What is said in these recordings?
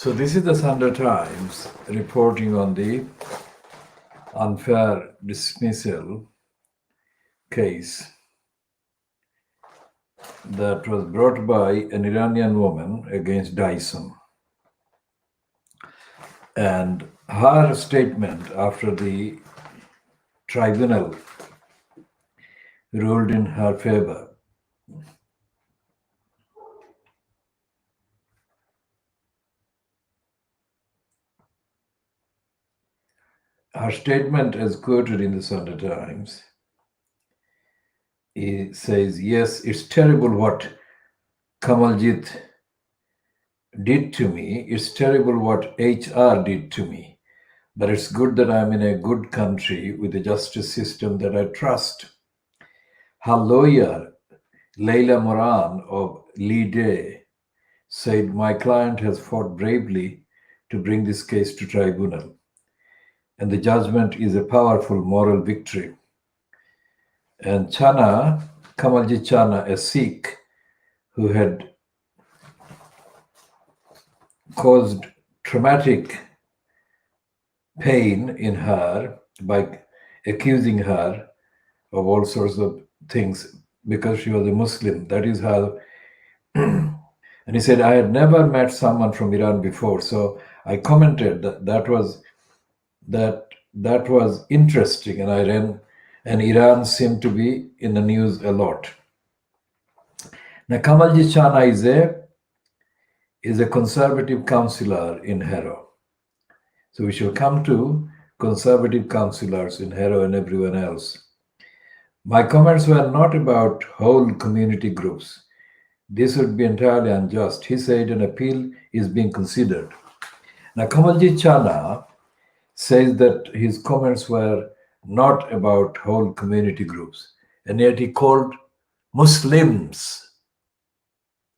So this is the Sunday Times reporting on the unfair dismissal case that was brought by an Iranian woman against Dyson. And her statement after the tribunal ruled in her favor. Her statement, as quoted in the Sunday Times, it says, yes, it's terrible what Kamaljit did to me. It's terrible what HR did to me. But it's good that I'm in a good country with a justice system that I trust. Her lawyer, Leila Moran of Lee Day, said, my client has fought bravely to bring this case to tribunal. And the judgment is a powerful moral victory. And Chana, Kamaljit Chana, a Sikh who had caused traumatic pain in her by accusing her of all sorts of things because she was a Muslim. That is how. And he said, I had never met someone from Iran before. So I commented that was interesting, and Iran seemed to be in the news a lot. Now, Kamaljit Chana is a conservative councillor in Harrow. So we shall come to conservative councillors in Harrow and everyone else. My comments were not about whole community groups. This would be entirely unjust. He said an appeal is being considered. Now, Kamaljit Chana says that his comments were not about whole community groups, and yet he called Muslims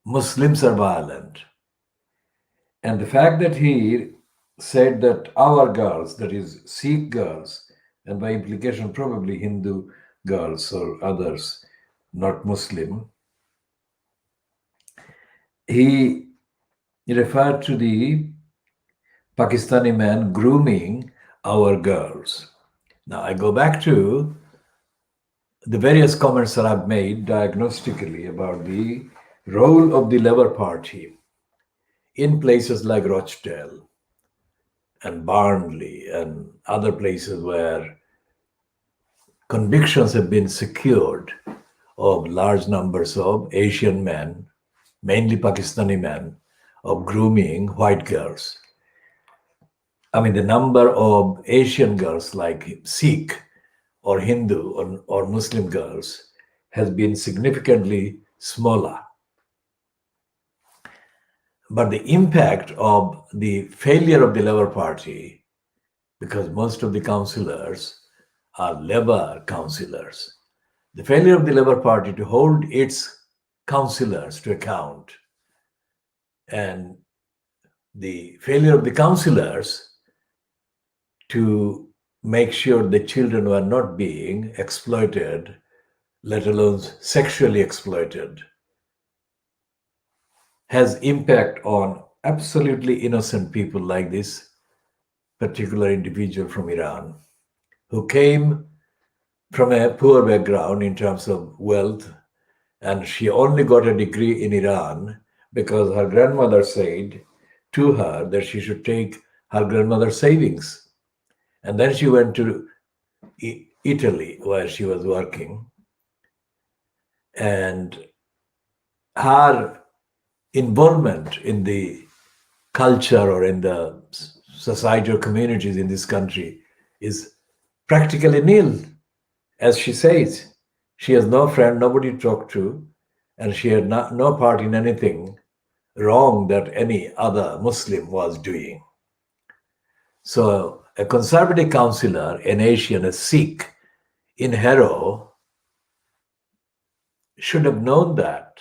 are violent. And the fact that he said that our girls, that is Sikh girls, and by implication probably Hindu girls or others, not Muslim, he referred to the Pakistani man grooming our girls. Now I go back to the various comments that I've made diagnostically about the role of the Labour Party in places like Rochdale and Barnsley and other places where convictions have been secured of large numbers of Asian men, mainly Pakistani men, of grooming white girls. I mean, the number of Asian girls like Sikh or Hindu or Muslim girls has been significantly smaller. But the impact of the failure of the Labour Party, because most of the councillors are Labour councillors, the failure of the Labour Party to hold its councillors to account, and the failure of the councillors to make sure the children were not being exploited, let alone sexually exploited, has impact on absolutely innocent people like this particular individual from Iran, who came from a poor background in terms of wealth, and she only got a degree in Iran because her grandmother said to her that she should take her grandmother's savings. And then she went to Italy, where she was working. And her involvement in the culture or in the society or communities in this country is practically nil. As she says, she has no friend, nobody to talk to, and she had no part in anything wrong that any other Muslim was doing. So a conservative councillor, an Asian, a Sikh in Harrow, should have known that,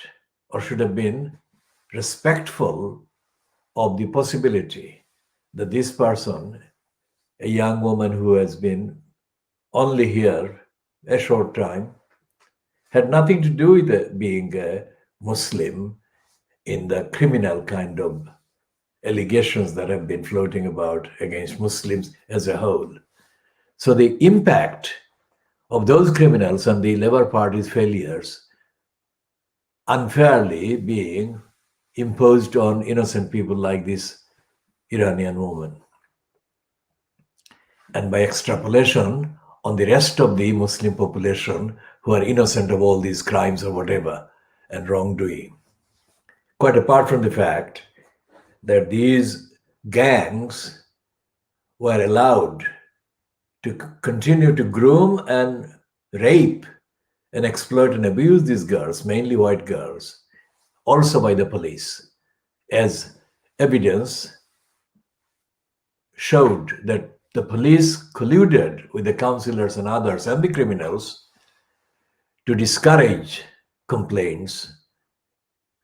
or should have been respectful of the possibility that this person, a young woman who has been only here a short time, had nothing to do with being a Muslim in the criminal kind of allegations that have been floating about against Muslims as a whole. So the impact of those criminals and the Labour Party's failures unfairly being imposed on innocent people like this Iranian woman, and by extrapolation on the rest of the Muslim population who are innocent of all these crimes or whatever and wrongdoing. Quite apart from the fact that these gangs were allowed to continue to groom and rape and exploit and abuse these girls, mainly white girls, also by the police, as evidence showed that the police colluded with the councillors and others and the criminals to discourage complaints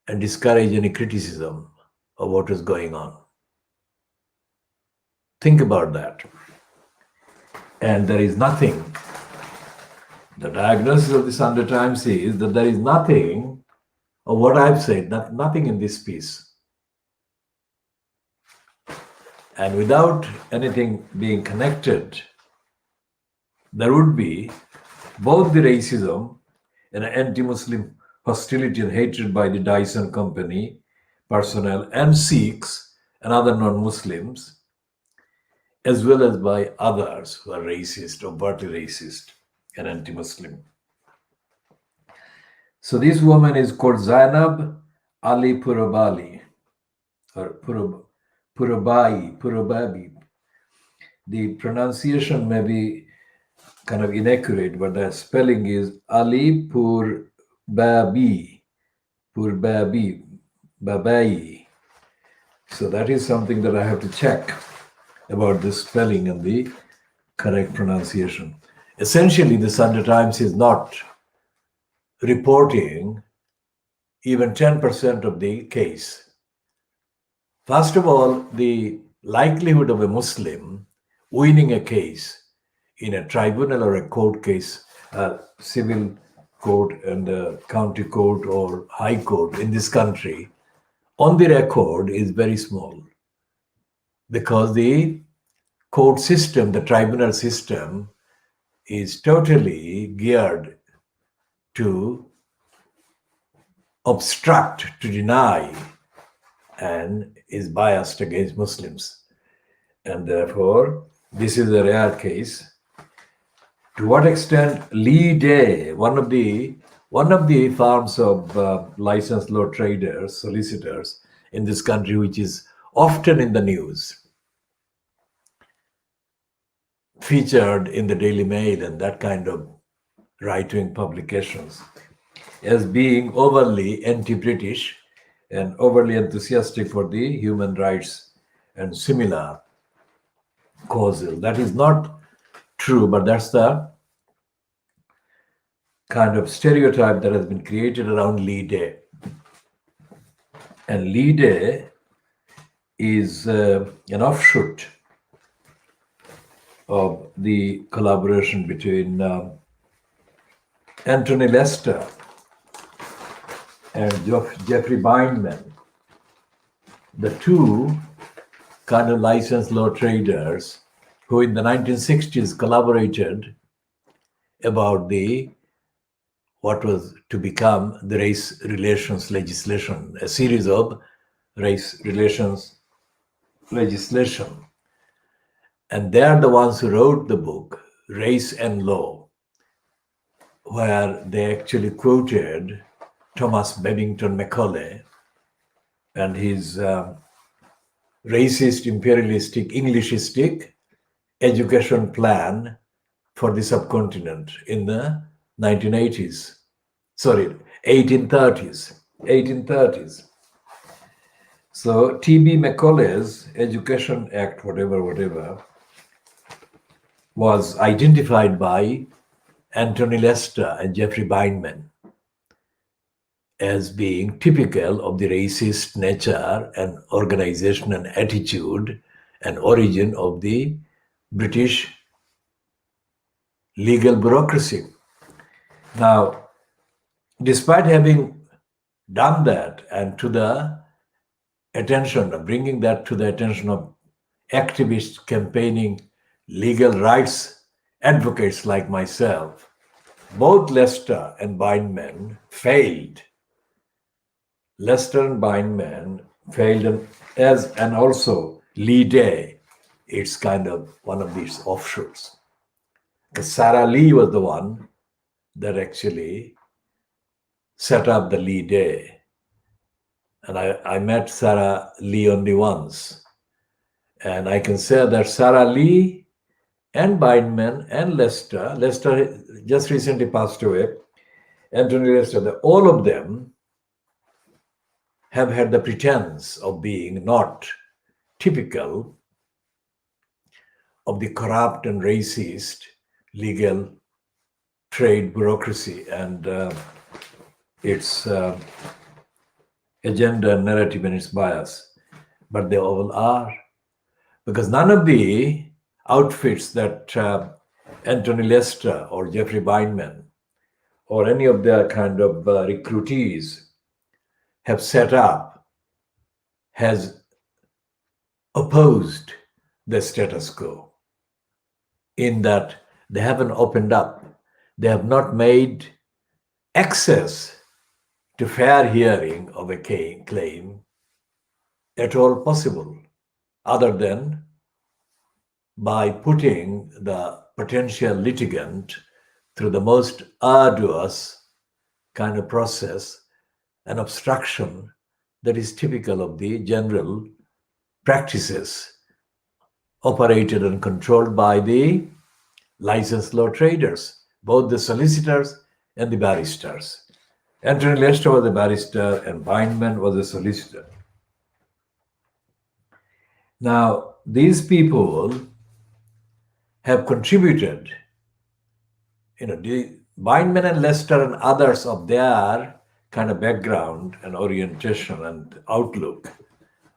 and discourage any criticism of what is going on. Think about that. And there is nothing. The diagnosis of the Sunday Times is that there is nothing of what I've said, nothing in this piece. And without anything being connected, there would be both the racism and anti-Muslim hostility and hatred by the Dyson company personnel and Sikhs and other non-Muslims, as well as by others who are racist, overtly racist and anti-Muslim. So this woman is called Zainab Ali Purabali, or Purababi. The pronunciation may be kind of inaccurate, but the spelling is Ali Purbabi, Babai. So that is something that I have to check about the spelling and the correct pronunciation. Essentially, the Sunday Times is not reporting even 10% of the case. First of all, the likelihood of a Muslim winning a case in a tribunal or a court case, civil court and a county court or high court in this country, on the record is very small, because the court system, the tribunal system, is totally geared to obstruct, to deny, and is biased against Muslims. And therefore, this is a rare case. To what extent Lee Day, one of the firms of licensed law traders, solicitors in this country, which is often in the news, featured in the Daily Mail and that kind of right-wing publications, as being overly anti-British and overly enthusiastic for the human rights and similar causes. That is not true, but that's the kind of stereotype that has been created around Lee Day. And Lee Day is an offshoot of the collaboration between Anthony Lester and Jeffrey Bindman, the two kind of licensed law traders who in the 1960s collaborated about what was to become the race relations legislation, a series of race relations legislation. And they are the ones who wrote the book, Race and Law, where they actually quoted Thomas Babington Macaulay and his racist, imperialistic, Englishistic education plan for the subcontinent in the 1830s. 1830s. So T.B. Macaulay's Education Act, whatever, was identified by Anthony Lester and Jeffrey Bindman as being typical of the racist nature and organization and attitude and origin of the British legal bureaucracy. Now, despite having done that, and to the attention, bringing that to the attention of activists campaigning legal rights advocates like myself. Both Leicester and Bindman failed. Leicester and Bindman failed, and also Lee Day. It's kind of one of these offshoots. Because Sarah Lee was the one that actually set up the Lee Day. And I met Sarah Lee only once. And I can say that Sarah Lee and Bindman and Leicester just recently passed away, Anthony Leicester, all of them have had the pretense of being not typical of the corrupt and racist legal trade bureaucracy and its agenda, narrative, and its bias. But they all are. Because none of the outfits that Anthony Leicester or Jeffrey Bindman or any of their kind of recruitees have set up has opposed the status quo, in that they haven't opened up. They have not made access to fair hearing of a claim at all possible, other than by putting the potential litigant through the most arduous kind of process and obstruction that is typical of the general practices operated and controlled by the licensed law traders, both the solicitors and the barristers. Anthony Leicester was a barrister and Bindman was a solicitor. Now, these people have contributed, the Bindman and Leicester and others of their kind of background and orientation and outlook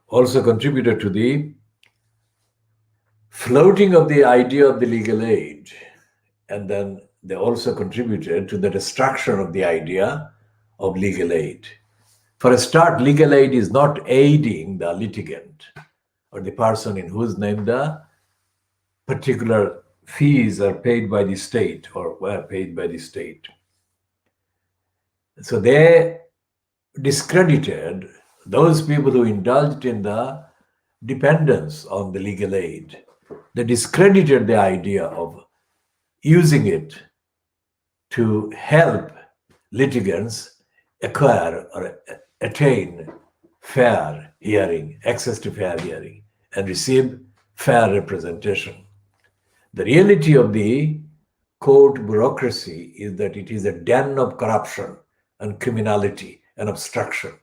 also contributed to the floating of the idea of the legal aid. And then they also contributed to the destruction of the idea of legal aid. For a start, legal aid is not aiding the litigant or the person in whose name the particular fees are paid by the state or were paid by the state. So they discredited those people who indulged in the dependence on the legal aid. They discredited the idea of using it to help litigants acquire or attain fair hearing, access to fair hearing, and receive fair representation. The reality of the court bureaucracy is that it is a den of corruption and criminality and obstruction.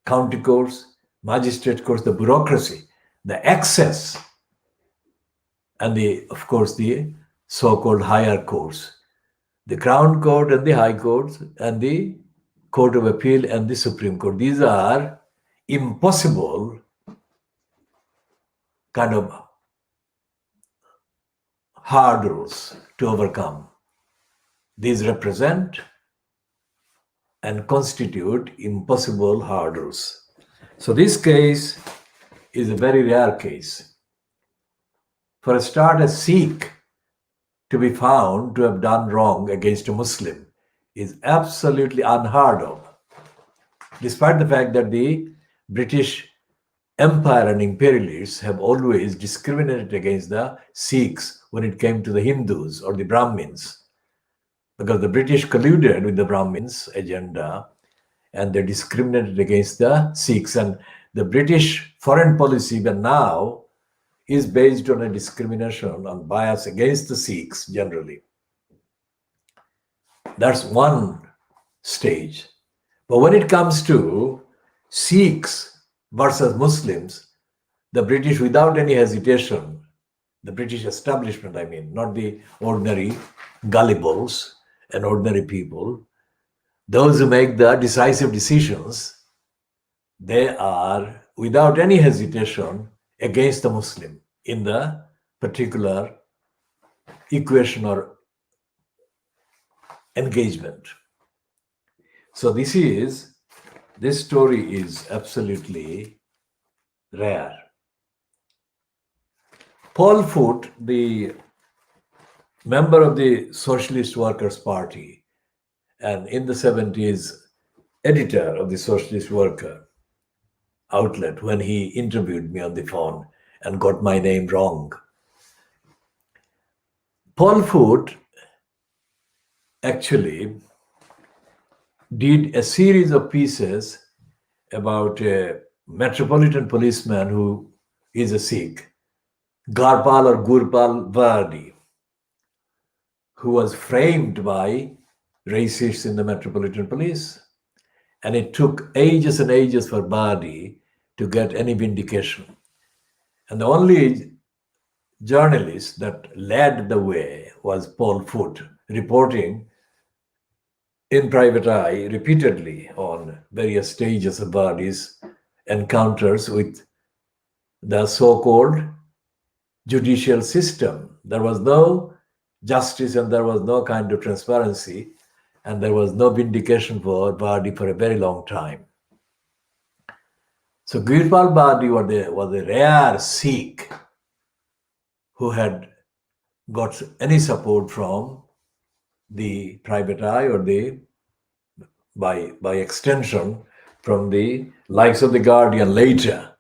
County courts, magistrate courts, the bureaucracy, the access, and of course, the so-called higher courts, the Crown Court and the High Courts and the Court of Appeal and the Supreme Court. These are impossible kind of hurdles to overcome. These represent and constitute impossible hurdles. So this case is a very rare case. For a start, a Sikh to be found to have done wrong against a Muslim is absolutely unheard of, despite the fact that the British Empire and imperialists have always discriminated against the Sikhs when it came to the Hindus or the Brahmins, because the British colluded with the Brahmins' agenda and they discriminated against the Sikhs. And the British foreign policy even now is based on a discrimination and bias against the Sikhs generally. That's one stage. But when it comes to Sikhs versus Muslims, the British, without any hesitation, the British establishment, I mean, not the ordinary gullibles and ordinary people, those who make the decisive decisions, they are, without any hesitation, against the Muslim in the particular equation or engagement. So this story is absolutely rare. Paul Foot, the member of the Socialist Workers' Party, and in the 70s, editor of the Socialist Worker outlet, when he interviewed me on the phone and got my name wrong. Paul Foot actually did a series of pieces about a metropolitan policeman who is a Sikh, Garpal or Gurpal Vardi, who was framed by racists in the Metropolitan Police. And it took ages and ages for Vardi to get any vindication. And the only journalist that led the way was Paul Foot, reporting in private eye repeatedly on various stages of Vardi's encounters with the so-called judicial system. There was no justice and there was no kind of transparency, and there was no vindication for Vardi for a very long time. So Gurpal Vardi was a rare Sikh who had got any support from the private eye or by extension from the likes of the Guardian later.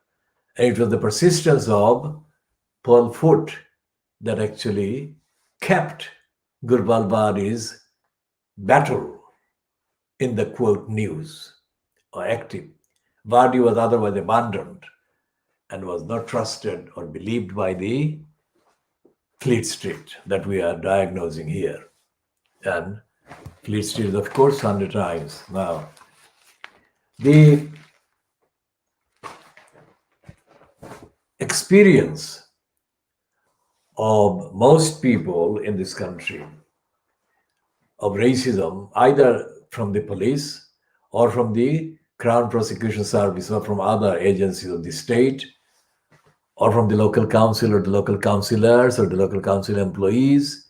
And it was the persistence of Paul Foot that actually kept Gurpal Vardi's battle in the quote news or active. Vardi was otherwise abandoned and was not trusted or believed by the Fleet Street that we are diagnosing here. And Fleet Street is, of course, 100 times now. The experience of most people in this country of racism, either from the police or from the Crown Prosecution Service or from other agencies of the state or from the local council or the local councillors or the local council employees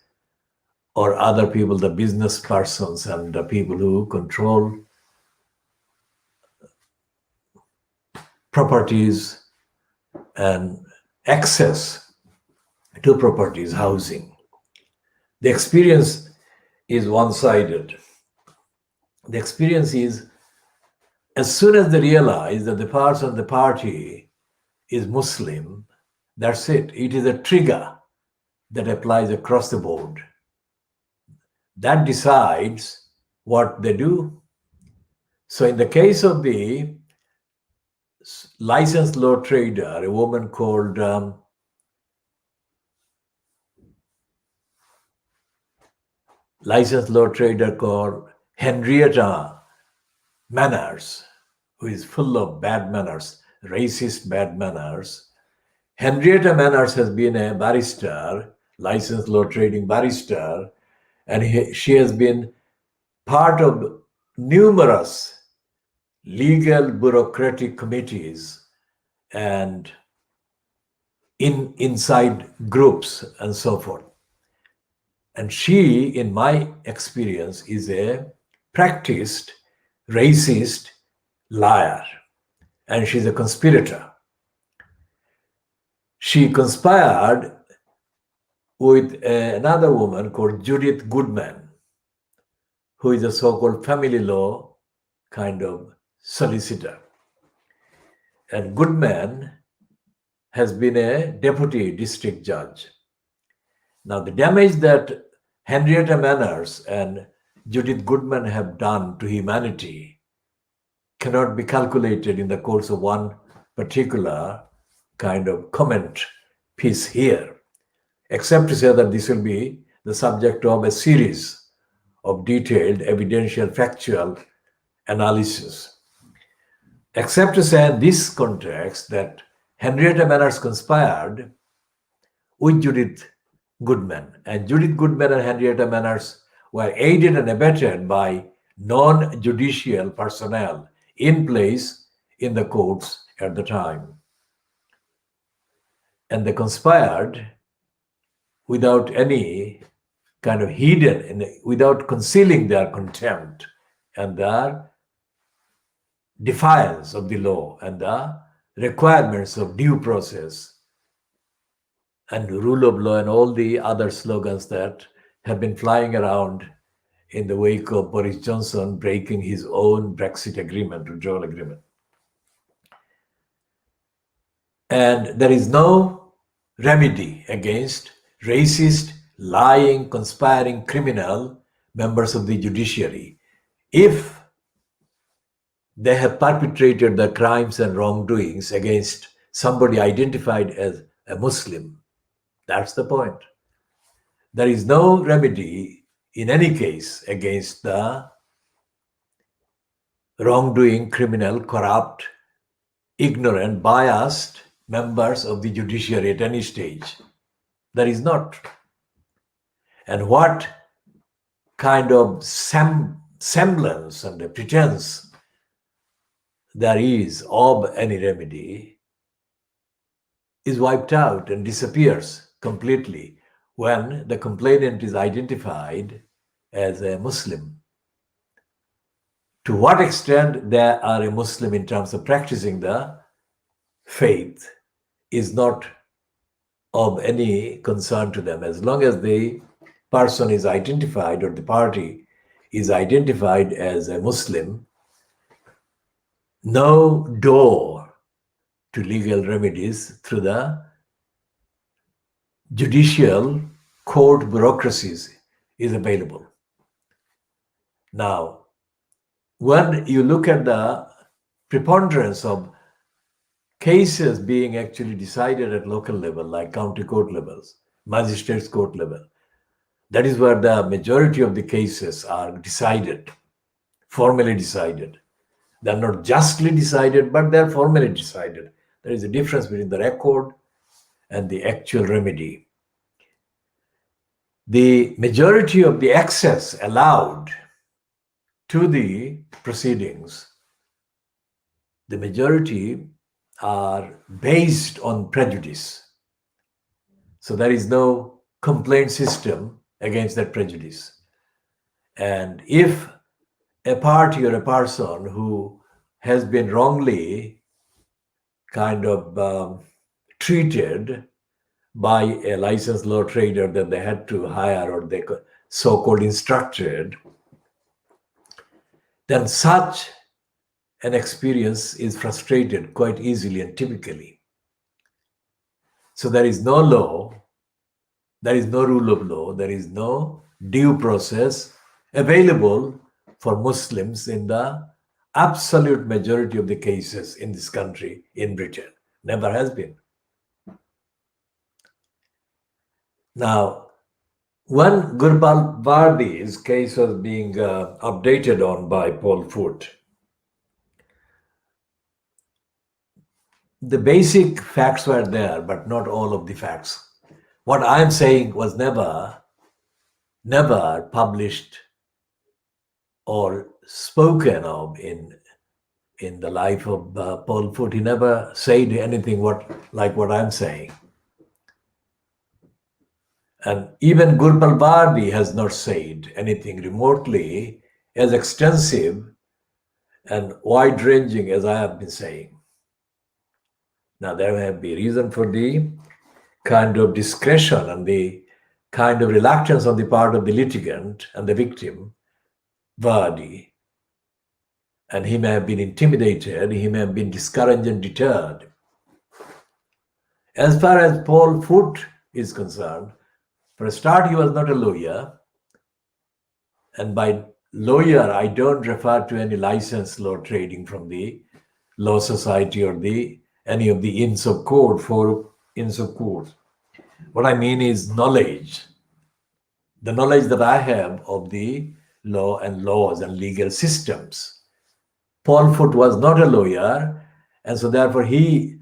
or other people, the business persons and the people who control properties and access to properties, housing. The experience is one-sided. The experience is, as soon as they realize that the person of the party is Muslim, that's it. It is a trigger that applies across the board. That decides what they do. So in the case of the licensed law trader, a woman called Henrietta Manners, who is full of bad manners, racist bad manners. Henrietta Manners has been a barrister, licensed law trading barrister, and she has been part of numerous legal bureaucratic committees and inside groups and so forth. And she, in my experience, is a practiced racist liar, and she's a conspirator. She conspired with another woman called Judith Goodman, who is a so-called family law kind of solicitor. And Goodman has been a deputy district judge. Now, the damage that Henrietta Manners and Judith Goodman have done to humanity cannot be calculated in the course of one particular kind of comment piece here, except to say that this will be the subject of a series of detailed evidential factual analysis. Except to say in this context that Henrietta Manners conspired with Judith Goodman, and Judith Goodman and Henrietta Manners were aided and abetted by non-judicial personnel in place in the courts at the time. And they conspired without any kind of without concealing their contempt and their defiance of the law and the requirements of due process and rule of law and all the other slogans that have been flying around in the wake of Boris Johnson breaking his own Brexit agreement, withdrawal agreement. And there is no remedy against racist, lying, conspiring, criminal members of the judiciary if they have perpetrated the crimes and wrongdoings against somebody identified as a Muslim. That's the point. There is no remedy in any case against the wrongdoing, criminal, corrupt, ignorant, biased members of the judiciary at any stage. There is not. And what kind of semblance and pretense there is of any remedy is wiped out and disappears completely when the complainant is identified as a Muslim. To what extent they are a Muslim in terms of practicing the faith is not of any concern to them. As long as the person is identified or the party is identified as a Muslim, no door to legal remedies through the judicial court bureaucracies is available. Now, when you look at the preponderance of cases being actually decided at local level, like county court levels, magistrates court level, that is where the majority of the cases are decided, formally decided. They're not justly decided, but they're formally decided. There is a difference between the record and the actual remedy. The majority of the access allowed to the proceedings, the majority are based on prejudice. So there is no complaint system against that prejudice. And if a party or a person who has been wrongly kind of treated by a licensed law trader that they had to hire or they so-called instructed, then such an experience is frustrated quite easily and typically. So there is no law, there is no rule of law, there is no due process available for Muslims in the absolute majority of the cases in this country, in Britain. Never has been. Now, when Gurpal Vardi's case was being updated on by Paul Foot, the basic facts were there, but not all of the facts. What I'm saying was never published or spoken of in the life of Paul Foot. He never said anything like what I'm saying. And even Gurpal Vardi has not said anything remotely as extensive and wide-ranging as I have been saying. Now, there may be reason for the kind of discretion and the kind of reluctance on the part of the litigant and the victim, Vardi. And he may have been intimidated, he may have been discouraged and deterred. As far as Paul Foot is concerned, for a start, he was not a lawyer. And by lawyer, I don't refer to any licensed law trading from the Law Society or any of the Inns of Court, for Inns of Court. What I mean is knowledge. The knowledge that I have of the law and laws and legal systems. Paul Foot was not a lawyer, and so therefore he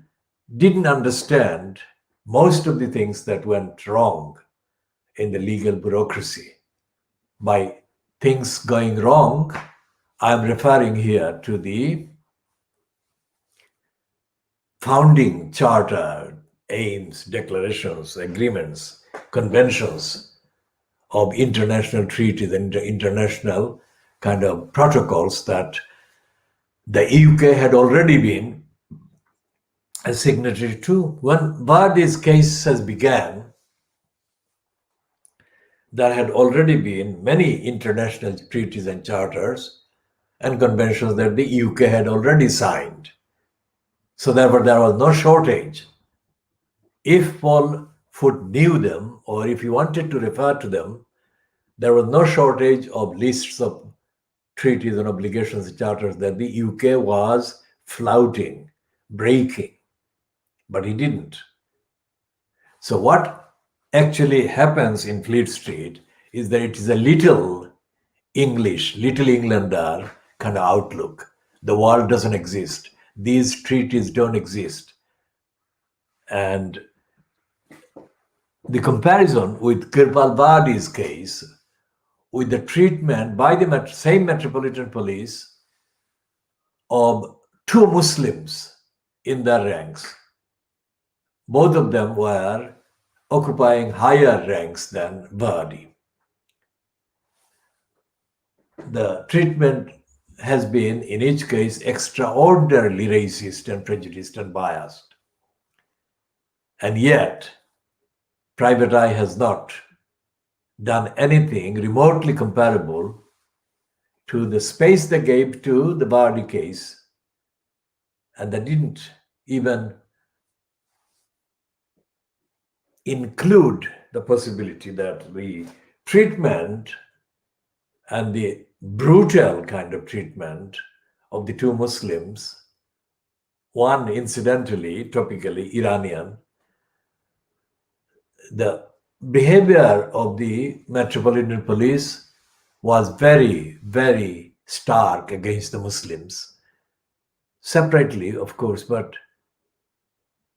didn't understand most of the things that went wrong in the legal bureaucracy. By things going wrong, I'm referring here to the founding charter, aims, declarations, agreements, conventions of international treaties and international kind of protocols that the UK had already been a signatory to. When Vardy's case has began, there had already been many international treaties and charters and conventions that the UK had already signed. So therefore, there was no shortage. If Paul Foot knew them, or if he wanted to refer to them, there was no shortage of lists of treaties and obligations and charters that the UK was flouting, breaking, but he didn't. So what actually happens in Fleet Street is that it is a little English, little Englander kind of outlook. The world doesn't exist. These treaties don't exist. And the comparison with Kirpal Vardy's case, with the treatment by the same Metropolitan Police of two Muslims in their ranks, both of them were occupying higher ranks than Vardy. The treatment has been, in each case, extraordinarily racist and prejudiced and biased. And yet, Private Eye has not done anything remotely comparable to the space they gave to the Vardy case, and they didn't even include the possibility that the treatment and the brutal kind of treatment of the two Muslims, one incidentally, topically Iranian, the behavior of the Metropolitan Police was very, very stark against the Muslims. Separately, of course, but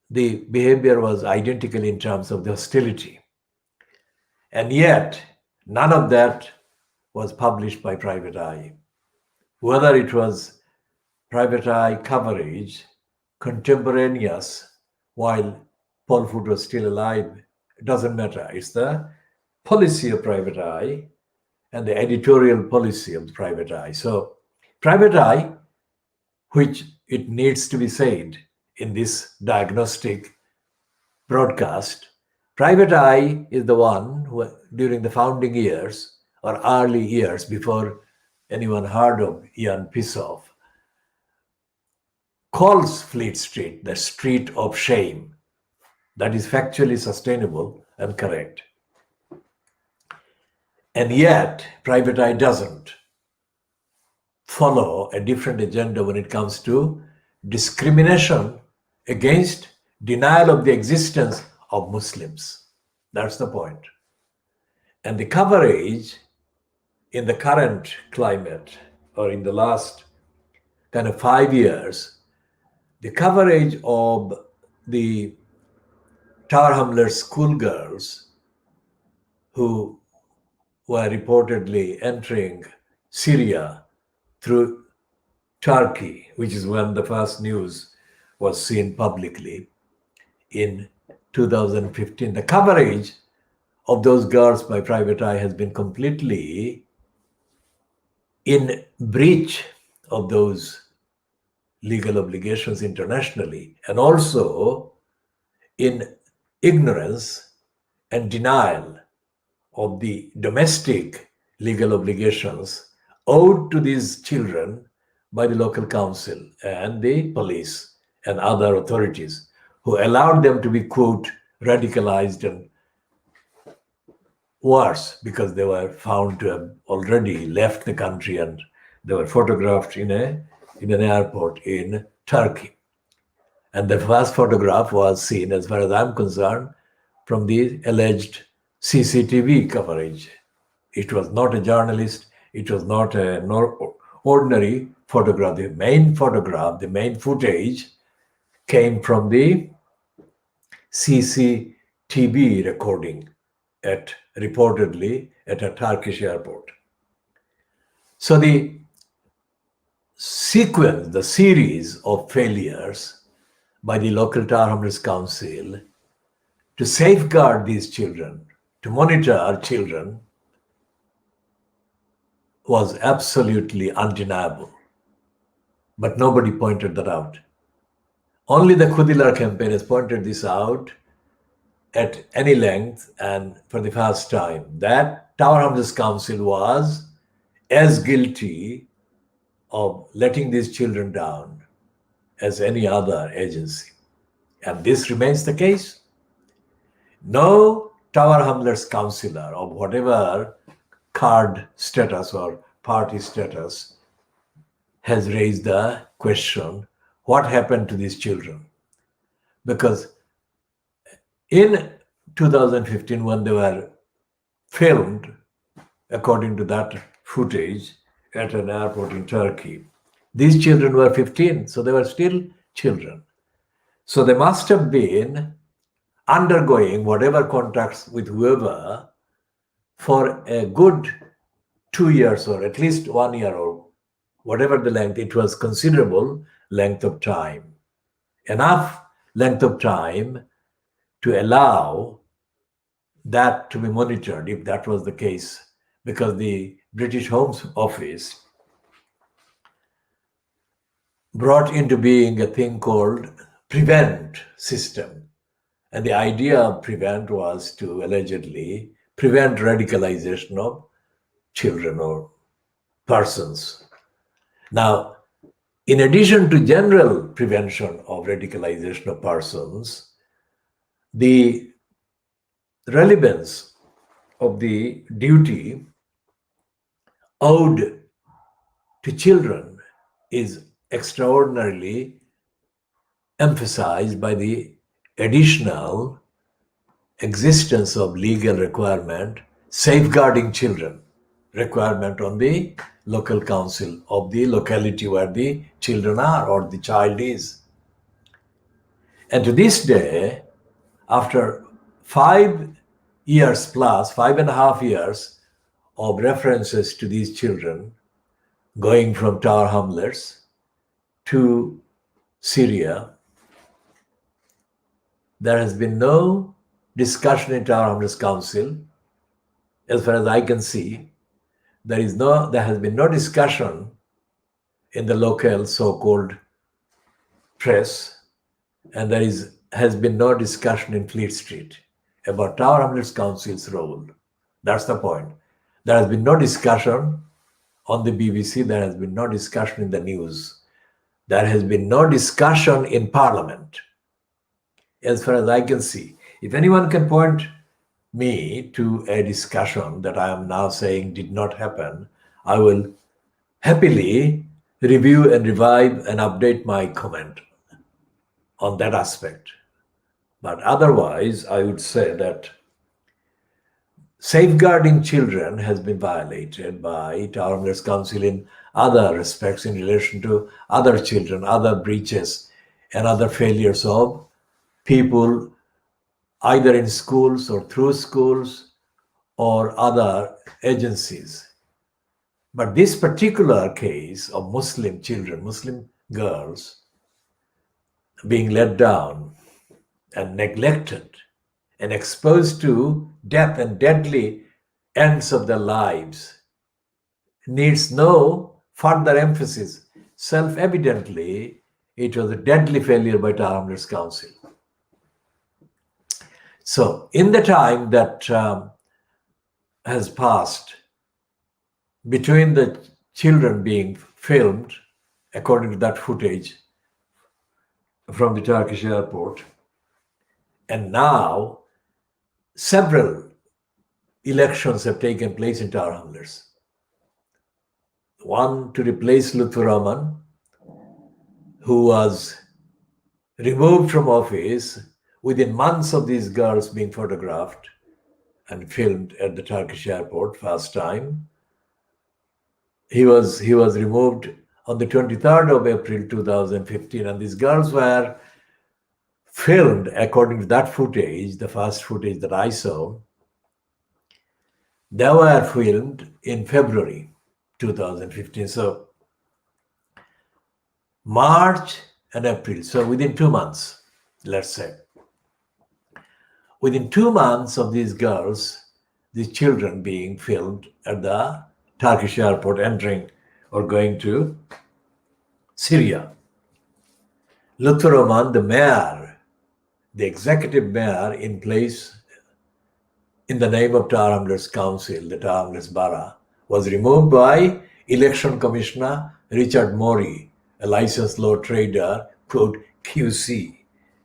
the behavior was identical in terms of the hostility. And yet, none of that was published by Private Eye. Whether it was Private Eye coverage contemporaneous while Paul Foot was still alive, it doesn't matter. It's the policy of Private Eye and the editorial policy of the Private Eye. So Private Eye, which it needs to be said in this diagnostic broadcast, Private Eye is the one who, during the founding years or early years before anyone heard of Ian Pissoff, calls Fleet Street the street of shame. That is factually sustainable and correct. And yet, Private Eye doesn't follow a different agenda when it comes to discrimination against denial of the existence of Muslims. That's the point. And the coverage in the current climate, or in the last kind of 5 years, the coverage of the Tower Hamlets schoolgirls who were reportedly entering Syria through Turkey, which is when the first news was seen publicly in 2015. The coverage of those girls by Private Eye has been completely in breach of those legal obligations internationally, and also in ignorance and denial of the domestic legal obligations owed to these children by the local council and the police and other authorities who allowed them to be, quote, radicalized and worse, because they were found to have already left the country and they were photographed in an airport in Turkey. And the first photograph was seen, as far as I'm concerned, from the alleged CCTV coverage. It was not a journalist, it was not an ordinary photograph. The main photograph, the main footage came from the CCTV recording reportedly at a Turkish airport. So the sequence, the series of failures by the local Tower Hamlets Council to safeguard these children, to monitor our children, was absolutely undeniable. But nobody pointed that out. Only the Khoodeelaar campaign has pointed this out at any length and for the first time, that Tower Hamlets Council was as guilty of letting these children down as any other agency. And this remains the case. No Tower Hamlets councillor of whatever card status or party status has raised the question, what happened to these children? Because in 2015, when they were filmed, according to that footage, at an airport in Turkey, these children were 15, so they were still children. So they must have been undergoing whatever contacts with whoever for a good 2 years or at least 1 year or whatever the length. It was considerable length of time, enough length of time to allow that to be monitored if that was the case, because the British Home Office brought into being a thing called prevent system. And the idea of prevent was to allegedly prevent radicalization of children or persons. Now, in addition to general prevention of radicalization of persons, the relevance of the duty owed to children is extraordinarily emphasized by the additional existence of legal requirement safeguarding children, requirement on the local council of the locality where the children are or the child is. And to this day, after 5 years plus, 5.5 years of references to these children going from Tower Hamlets to Syria, there has been no discussion in Tower Hamlets Council, as far as I can see. There has been no discussion in the local so-called press, and has been no discussion in Fleet Street about Tower Hamlets Council's role. That's the point. There has been no discussion on the BBC. There has been no discussion in the news. There has been no discussion in Parliament, as far as I can see. If anyone can point me to a discussion that I am now saying did not happen, I will happily review and revive and update my comment on that aspect. But otherwise, I would say that safeguarding children has been violated by Tower Hamlets Council in other respects in relation to other children, other breaches and other failures of people either in schools or through schools or other agencies. But this particular case of Muslim children, Muslim girls being let down and neglected and exposed to death and deadly ends of their lives needs no further emphasis. Self-evidently, it was a deadly failure by Tower Hamlets Council. So, in the time that has passed between the children being filmed, according to that footage from the Turkish airport, and now several elections have taken place in Tower Hamlets. One to replace Lutfur Rahman, who was removed from office within months of these girls being photographed and filmed at the Turkish airport first time. He was removed on the 23rd of April 2015, and these girls were filmed according to that footage, the first footage that I saw. They were filmed in February 2015. So March and April, so within 2 months, let's say. Within 2 months of these girls, these children being filmed at the Turkish airport entering or going to Syria. Luther Roman, the mayor, the executive mayor in place in the name of Tower Hamlets Council, the Tower Hamlets Borough, was removed by Election Commissioner Richard Morey, a licensed law trader, quote, QC,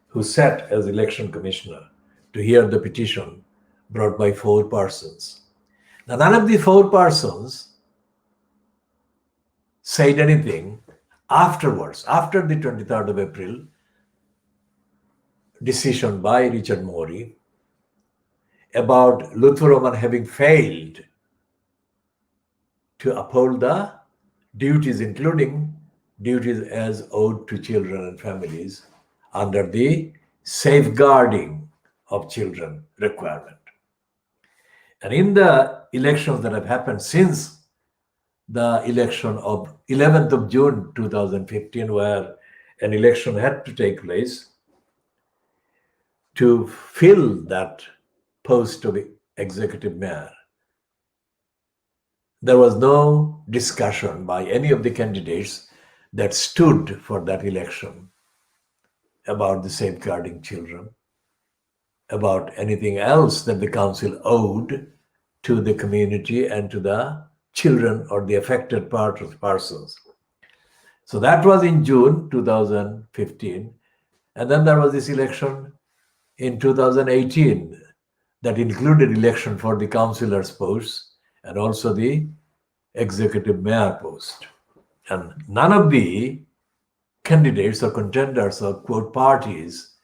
who sat as election commissioner to hear the petition brought by 4 persons. Now, none of the 4 persons said anything afterwards, after the 23rd of April decision by Richard Morey about Luther Roman having failed to uphold the duties, including duties as owed to children and families under the safeguarding of children requirement. And in the elections that have happened since the election of 11th of June 2015, where an election had to take place to fill that post of executive mayor, there was no discussion by any of the candidates that stood for that election about the safeguarding children, about anything else that the council owed to the community and to the children or the affected persons. So that was in June 2015. And then there was this election in 2018 that included election for the councillors' posts and also the executive mayor post. And none of the candidates or contenders or quote parties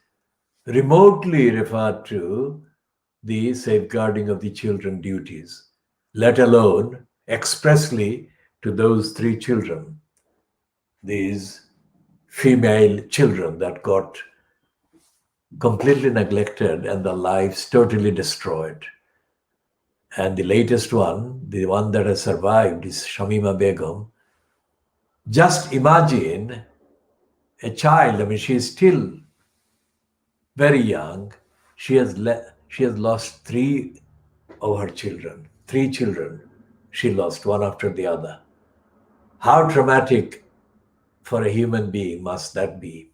remotely referred to the safeguarding of the children duties, let alone expressly to those 3 children, these female children that got completely neglected and their lives totally destroyed. And the latest one, the one that has survived, is Shamima Begum. Just imagine a child, I mean, she is still very young. She has lost 3 of her children. 3 children she lost, one after the other. How traumatic for a human being must that be?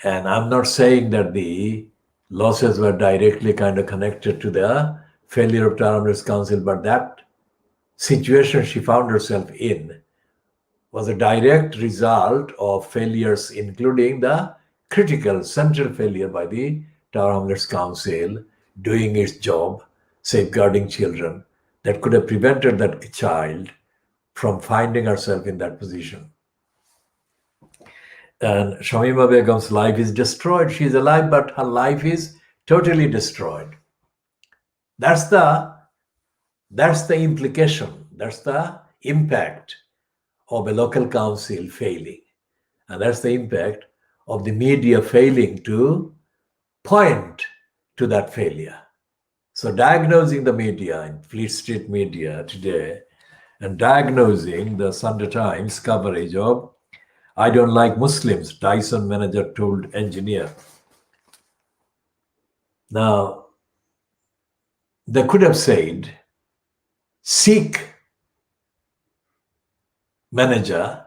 And I'm not saying that the losses were directly kind of connected to the failure of Tower Hamlets Council, but that situation she found herself in was a direct result of failures, including the critical central failure by the Tower Hamlets Council doing its job, safeguarding children, that could have prevented that child from finding herself in that position. And Shamima Begum's life is destroyed. She is alive, but her life is totally destroyed. That's the implication. That's the impact of a local council failing. And that's the impact of the media failing to point to that failure. So diagnosing the media in Fleet Street media today and diagnosing the Sunday Times coverage of "I don't like Muslims," Dyson manager told engineer. Now, they could have said, Sikh manager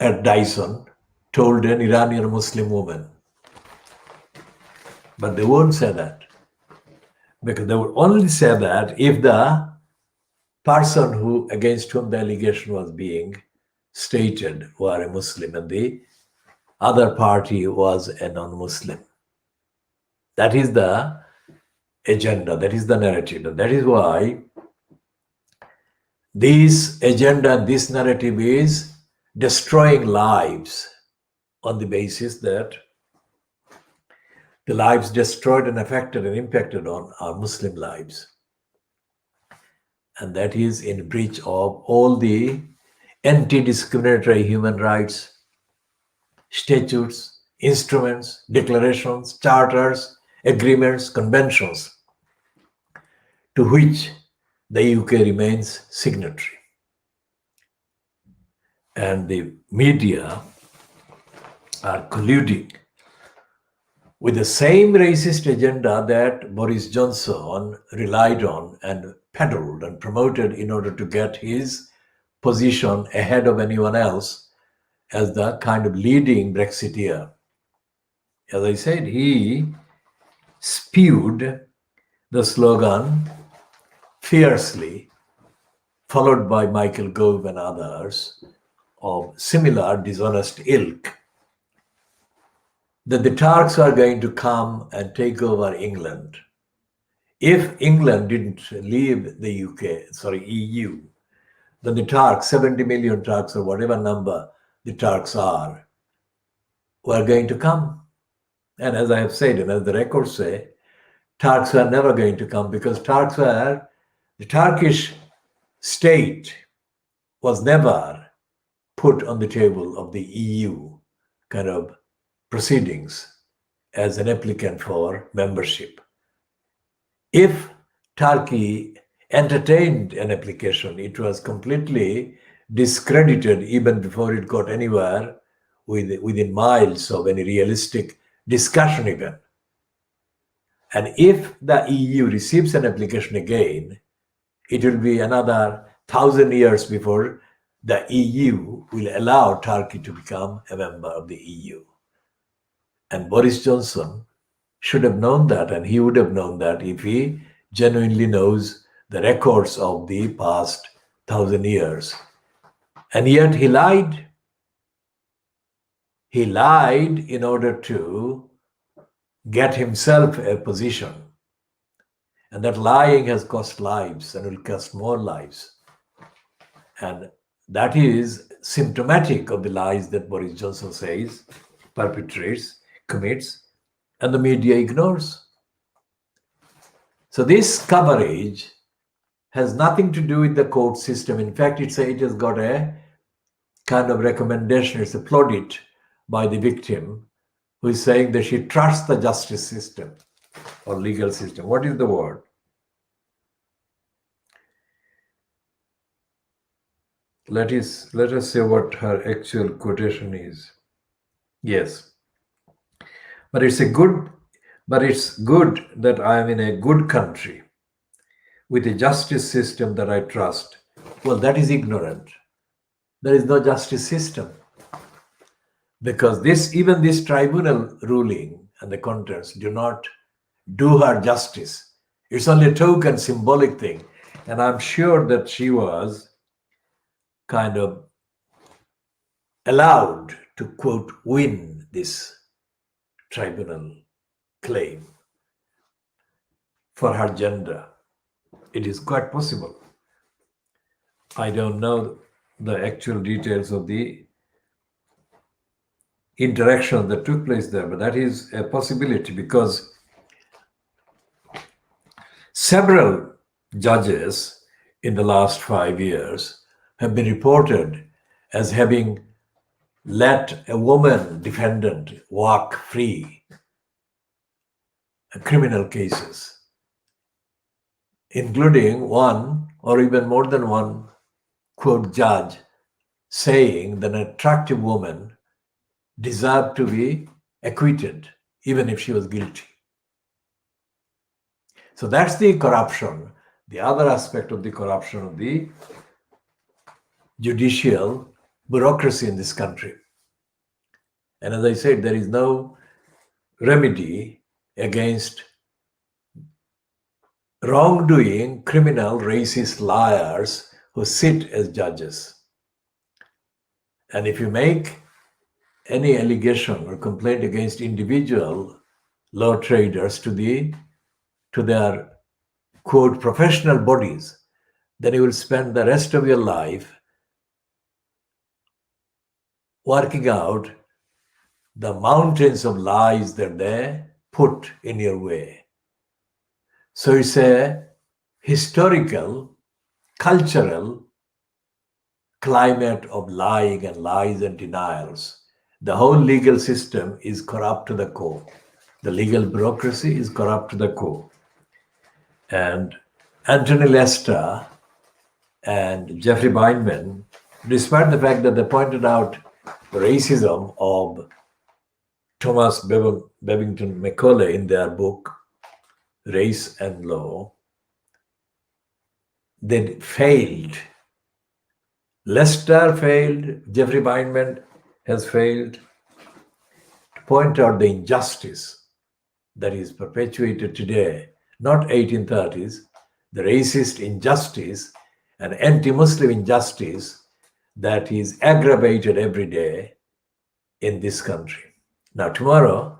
at Dyson told an Iranian Muslim woman. But they won't say that, because they would only say that if the person against whom the allegation was being stated were a Muslim and the other party was a non-Muslim. That is the agenda, that is the narrative. And that is why this agenda and this narrative is destroying lives on the basis that the lives destroyed and affected and impacted on are Muslim lives. And that is in breach of all the anti-discriminatory human rights statutes, instruments, declarations, charters, agreements, conventions to which the UK remains signatory. And the media are colluding with the same racist agenda that Boris Johnson relied on and peddled and promoted in order to get his position ahead of anyone else as the kind of leading Brexiteer. As I said, he spewed the slogan fiercely, followed by Michael Gove and others of similar dishonest ilk, that the Turks are going to come and take over England. If England didn't leave the EU, then the Turks, 70 million Turks or whatever number the Turks are, were going to come. And as I have said, and as the records say, Turks were never going to come because the Turkish state was never put on the table of the EU kind of proceedings as an applicant for membership. If Turkey entertained an application, it was completely discredited even before it got anywhere within miles of any realistic discussion even. And if the EU receives an application again, it will be another 1,000 years before the EU will allow Turkey to become a member of the EU. And Boris Johnson should have known that, and he would have known that if he genuinely knows the records of the past 1,000 years. And yet he lied. He lied in order to get himself a position. And that lying has cost lives and will cost more lives. And that is symptomatic of the lies that Boris Johnson says, perpetrates, commits, and the media ignores. So this coverage has nothing to do with the court system. In fact, it has got a kind of recommendation, it's applauded by the victim, who is saying that she trusts the justice system or legal system. What is the word? Let us say what her actual quotation is. Yes. But it's good that I am in a good country with a justice system that I trust. Well, that is ignorant. There is no justice system. Because even this tribunal ruling and the contents do not do her justice. It's only a token, symbolic thing. And I'm sure that she was kind of allowed to, quote, win this tribunal claim for her gender. It is quite possible. I don't know the actual details of the interaction that took place there, but that is a possibility because several judges in the last 5 years have been reported as having let a woman defendant walk free in criminal cases, including one or even more than one, quote, judge saying that an attractive woman deserved to be acquitted even if she was guilty. So that's the corruption, the other aspect of the corruption of the judicial bureaucracy in this country. And as I said, there is no remedy against wrongdoing, criminal, racist liars who sit as judges. And if you make any allegation or complaint against individual law traders to their, quote, professional bodies, then you will spend the rest of your life working out the mountains of lies that they put in your way. So it's a historical, cultural climate of lying and lies and denials. The whole legal system is corrupt to the core. The legal bureaucracy is corrupt to the core. And Anthony Lester and Jeffrey Bindman, despite the fact that they pointed out the racism of Thomas Babington Macaulay in their book, Race and Law, they failed. Lester failed, Jeffrey Bindman has failed to point out the injustice that is perpetuated today, not 1830s, the racist injustice and anti-Muslim injustice that is aggravated every day in this country. Now, tomorrow,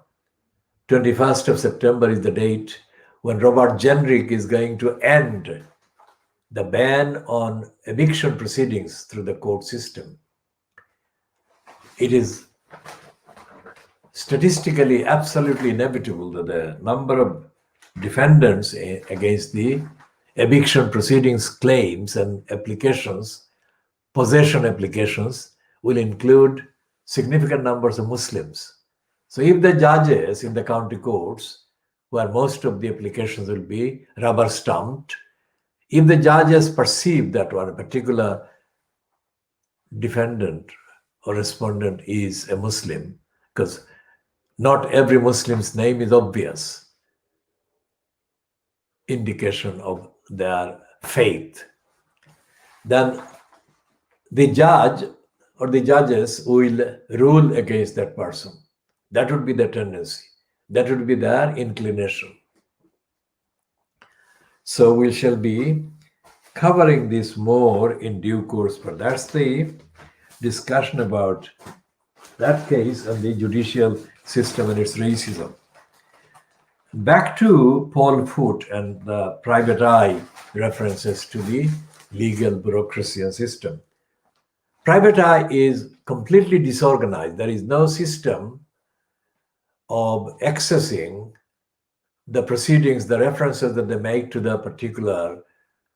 21st of September, is the date when Robert Jenrick is going to end the ban on eviction proceedings through the court system. It is statistically absolutely inevitable that the number of defendants against the eviction proceedings claims and applications, possession applications, will include significant numbers of Muslims. So if the judges in the county courts, where most of the applications will be rubber stamped, if the judges perceive that one particular defendant or respondent is a Muslim, because not every Muslim's name is obvious indication of their faith, then the judge or the judges will rule against that person. That would be the tendency. That would be their inclination. So we shall be covering this more in due course, but that's the discussion about that case and the judicial system and its racism. Back to Paul Foot and the private eye references to the legal bureaucracy and system. Private eye is completely disorganized. There is no system of accessing the proceedings, the references that they make to the particular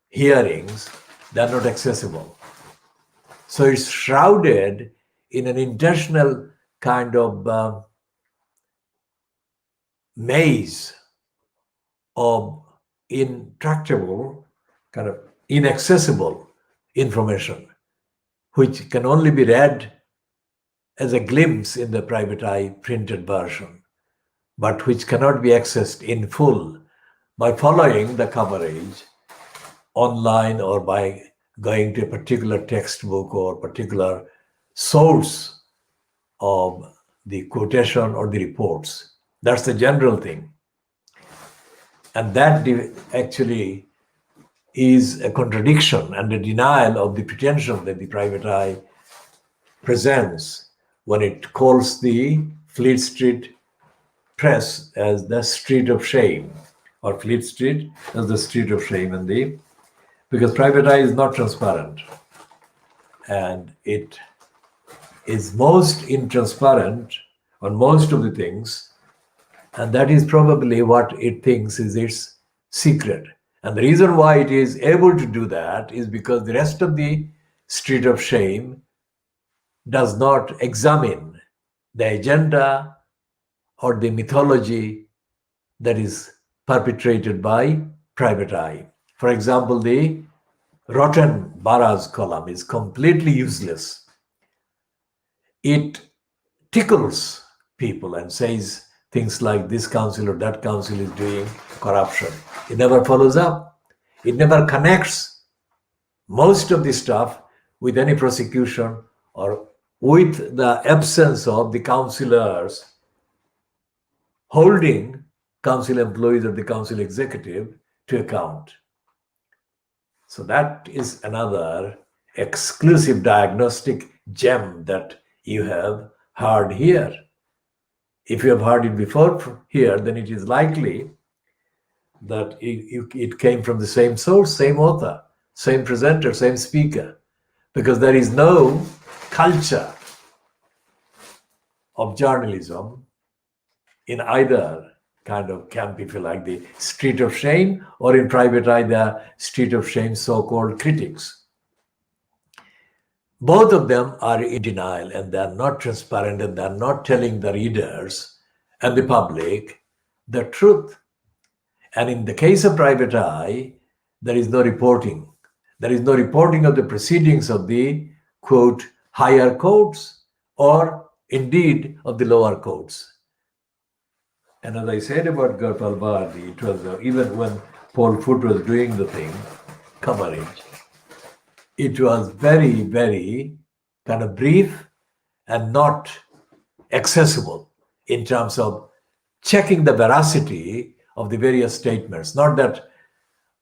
hearings. They're not accessible. So it's shrouded in an intentional kind of maze of intractable, kind of inaccessible information, which can only be read as a glimpse in the private eye printed version, but which cannot be accessed in full by following the coverage online or by going to a particular textbook or particular source of the quotation or the reports. That's the general thing. And that actually is a contradiction and a denial of the pretension that the private eye presents when it calls the Fleet Street press as the street of shame, or Fleet Street as the street of shame, and because private eye is not transparent, and it is most intransparent on most of the things, and that is probably what it thinks is its secret. And the reason why it is able to do that is because the rest of the street of shame does not examine the agenda or the mythology that is perpetrated by private eye. For example, the Rotten Boroughs column is completely useless. It tickles people and says things like this council or that council is doing corruption. It never follows up. It never connects most of the stuff with any prosecution or with the absence of the councillors holding council employees or the council executive to account. So that is another exclusive diagnostic gem that you have heard here. If you have heard it before here, then it is likely that it came from the same source, same author, same presenter, same speaker, because there is no culture of journalism in either kind of camp, if you like, the street of shame, or in private eye, the street of shame so-called critics. Both of them are in denial, and they are not transparent, and they are not telling the readers and the public the truth. And in the case of private eye, there is no reporting. There is no reporting of the proceedings of the, quote, higher courts, or indeed of the lower courts. And as I said about Gopal Bharati, it was even when Paul Foot was doing the thing, coverage, it was very, very kind of brief and not accessible in terms of checking the veracity of the various statements. Not that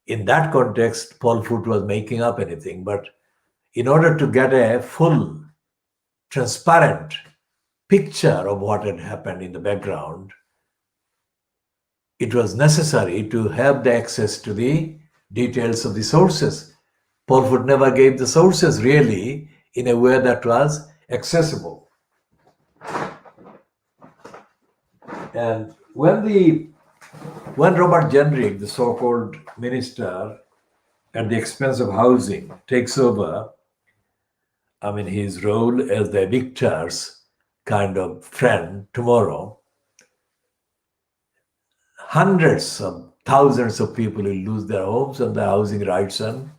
in that context, Paul Foot was making up anything, but in order to get a full, transparent picture of what had happened in the background, it was necessary to have the access to the details of the sources. Paul Foot never gave the sources really in a way that was accessible. And when Robert Jenrick, the so-called minister at the expense of housing, takes over, his role as the victor's kind of friend tomorrow, hundreds of thousands of people will lose their homes and their housing rights, and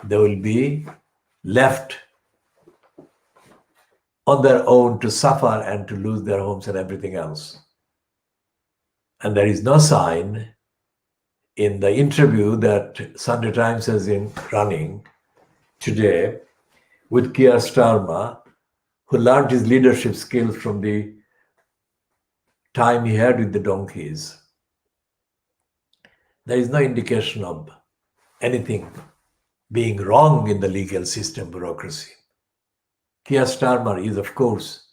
they will be left on their own to suffer and to lose their homes and everything else. And there is no sign in the interview that Sunday Times has been running today with Keir Starmer, who learned his leadership skills from the time he had with the donkeys. There is no indication of anything being wrong in the legal system bureaucracy. Keir Starmer is, of course,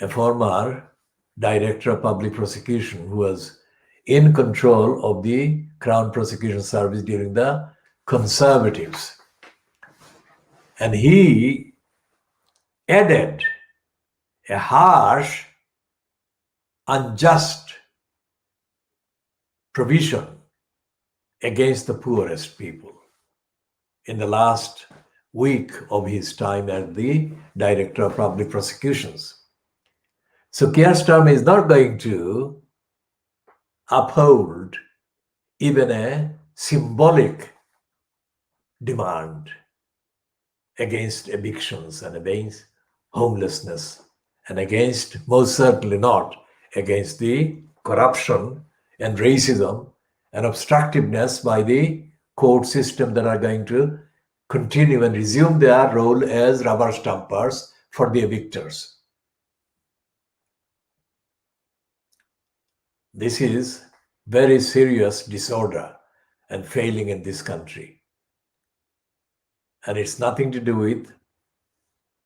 a former director of public prosecution who was in control of the Crown Prosecution Service during the Conservatives. And he added a harsh, unjust provision against the poorest people in the last week of his time as the Director of Public Prosecutions. So Keir Starmer is not going to uphold even a symbolic demand against evictions and against homelessness, and against, most certainly not, against the corruption and racism and obstructiveness by the court system that are going to continue and resume their role as rubber stampers for the evictors. This is very serious disorder and failing in this country. And it's nothing to do with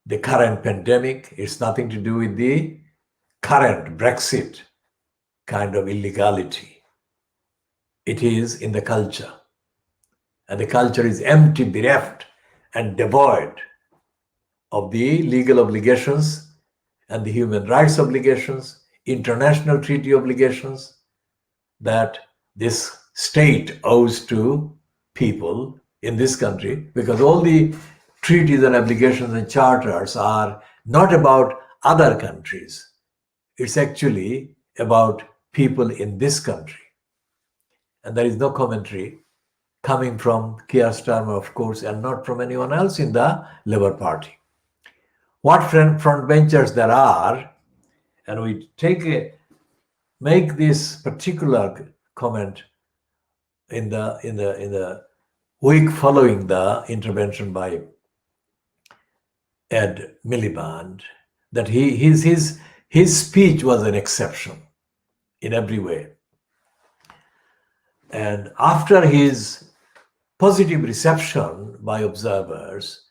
the current pandemic. It's nothing to do with the current Brexit kind of illegality. It is in the culture. And the culture is empty, bereft, and devoid of the legal obligations and the human rights obligations, international treaty obligations that this state owes to people in this country, because all the treaties and obligations and charters are not about other countries. It's actually about people in this country. And there is no commentary coming from Keir Starmer, of course, and not from anyone else in the Labour Party. What frontbenchers there are, and we make this particular comment in the week following the intervention by Ed Miliband, that his speech was an exception in every way. And after his positive reception by observers,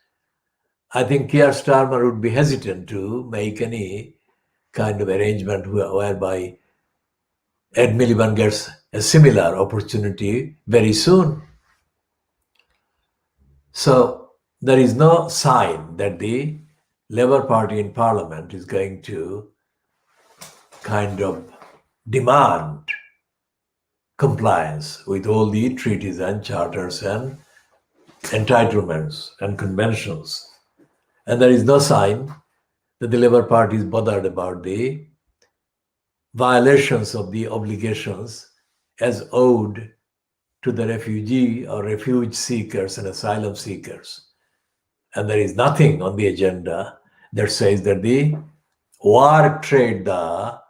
I think Keir Starmer would be hesitant to make any kind of arrangement whereby Ed Miliband gets a similar opportunity very soon. So there is no sign that the Labour Party in Parliament is going to kind of demand compliance with all the treaties and charters and entitlements and conventions. And there is no sign that the Labour Party is bothered about the violations of the obligations as owed to the refugee or refuge seekers and asylum seekers. And there is nothing on the agenda that says that the war trade, the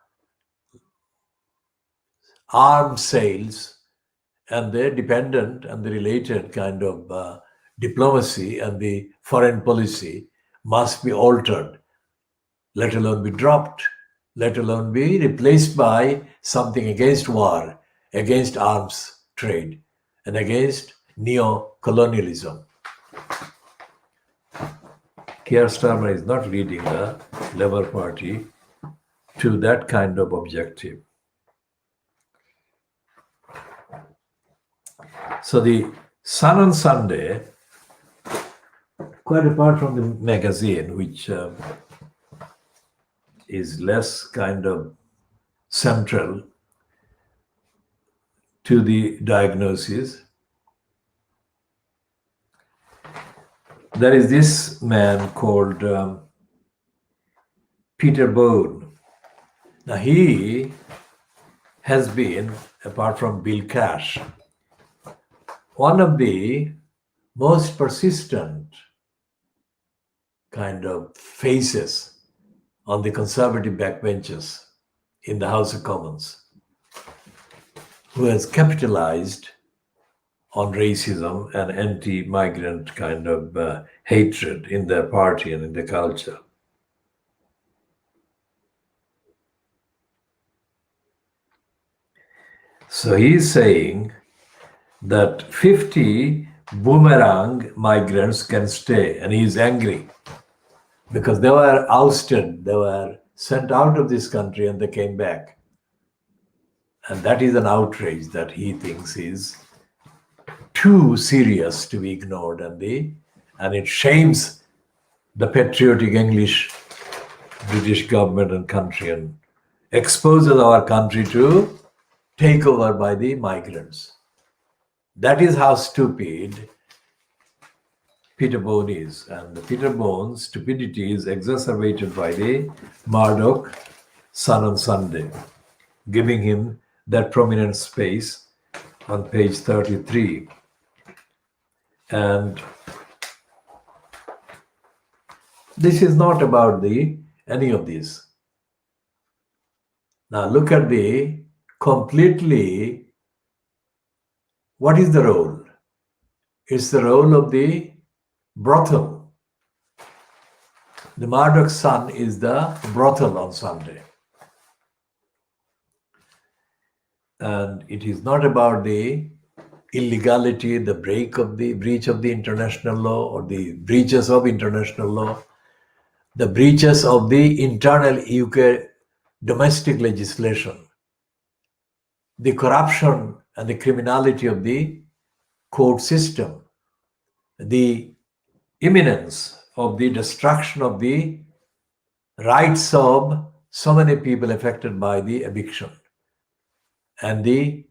arms sales, and the dependent and the related kind of diplomacy and the foreign policy must be altered let alone be dropped, let alone be replaced by something against war, against arms trade, and against neo-colonialism. Keir Starmer is not leading the Labour Party to that kind of objective. So the Sun on Sunday, quite apart from the magazine, which is less kind of central to the diagnosis, there is this man called Peter Bone. Now he has been, apart from Bill Cash, one of the most persistent kind of faces on the conservative backbenches in the House of Commons, who has capitalized on racism and anti-migrant kind of hatred in their party and in their culture. So he's saying that 50 boomerang migrants can stay, and he's angry because they were ousted, they were sent out of this country and they came back. And that is an outrage that he thinks is too serious to be ignored, and it shames the patriotic English British government and country and exposes our country to takeover by the migrants. That is how stupid Peter Bone is. And the Peter Bone's stupidity is exacerbated by the Murdoch Sun on Sunday, giving him that prominent space on page 33. And this is not about any of this. Now look at completely, what is the role? It's the role of the brothel. The Murdoch Sun is the brothel on Sunday. And it is not about the illegality, the breach of the international law, or the breaches of international law, the breaches of the internal UK domestic legislation, the corruption and the criminality of the court system, the imminence of the destruction of the rights of so many people affected by the eviction, and the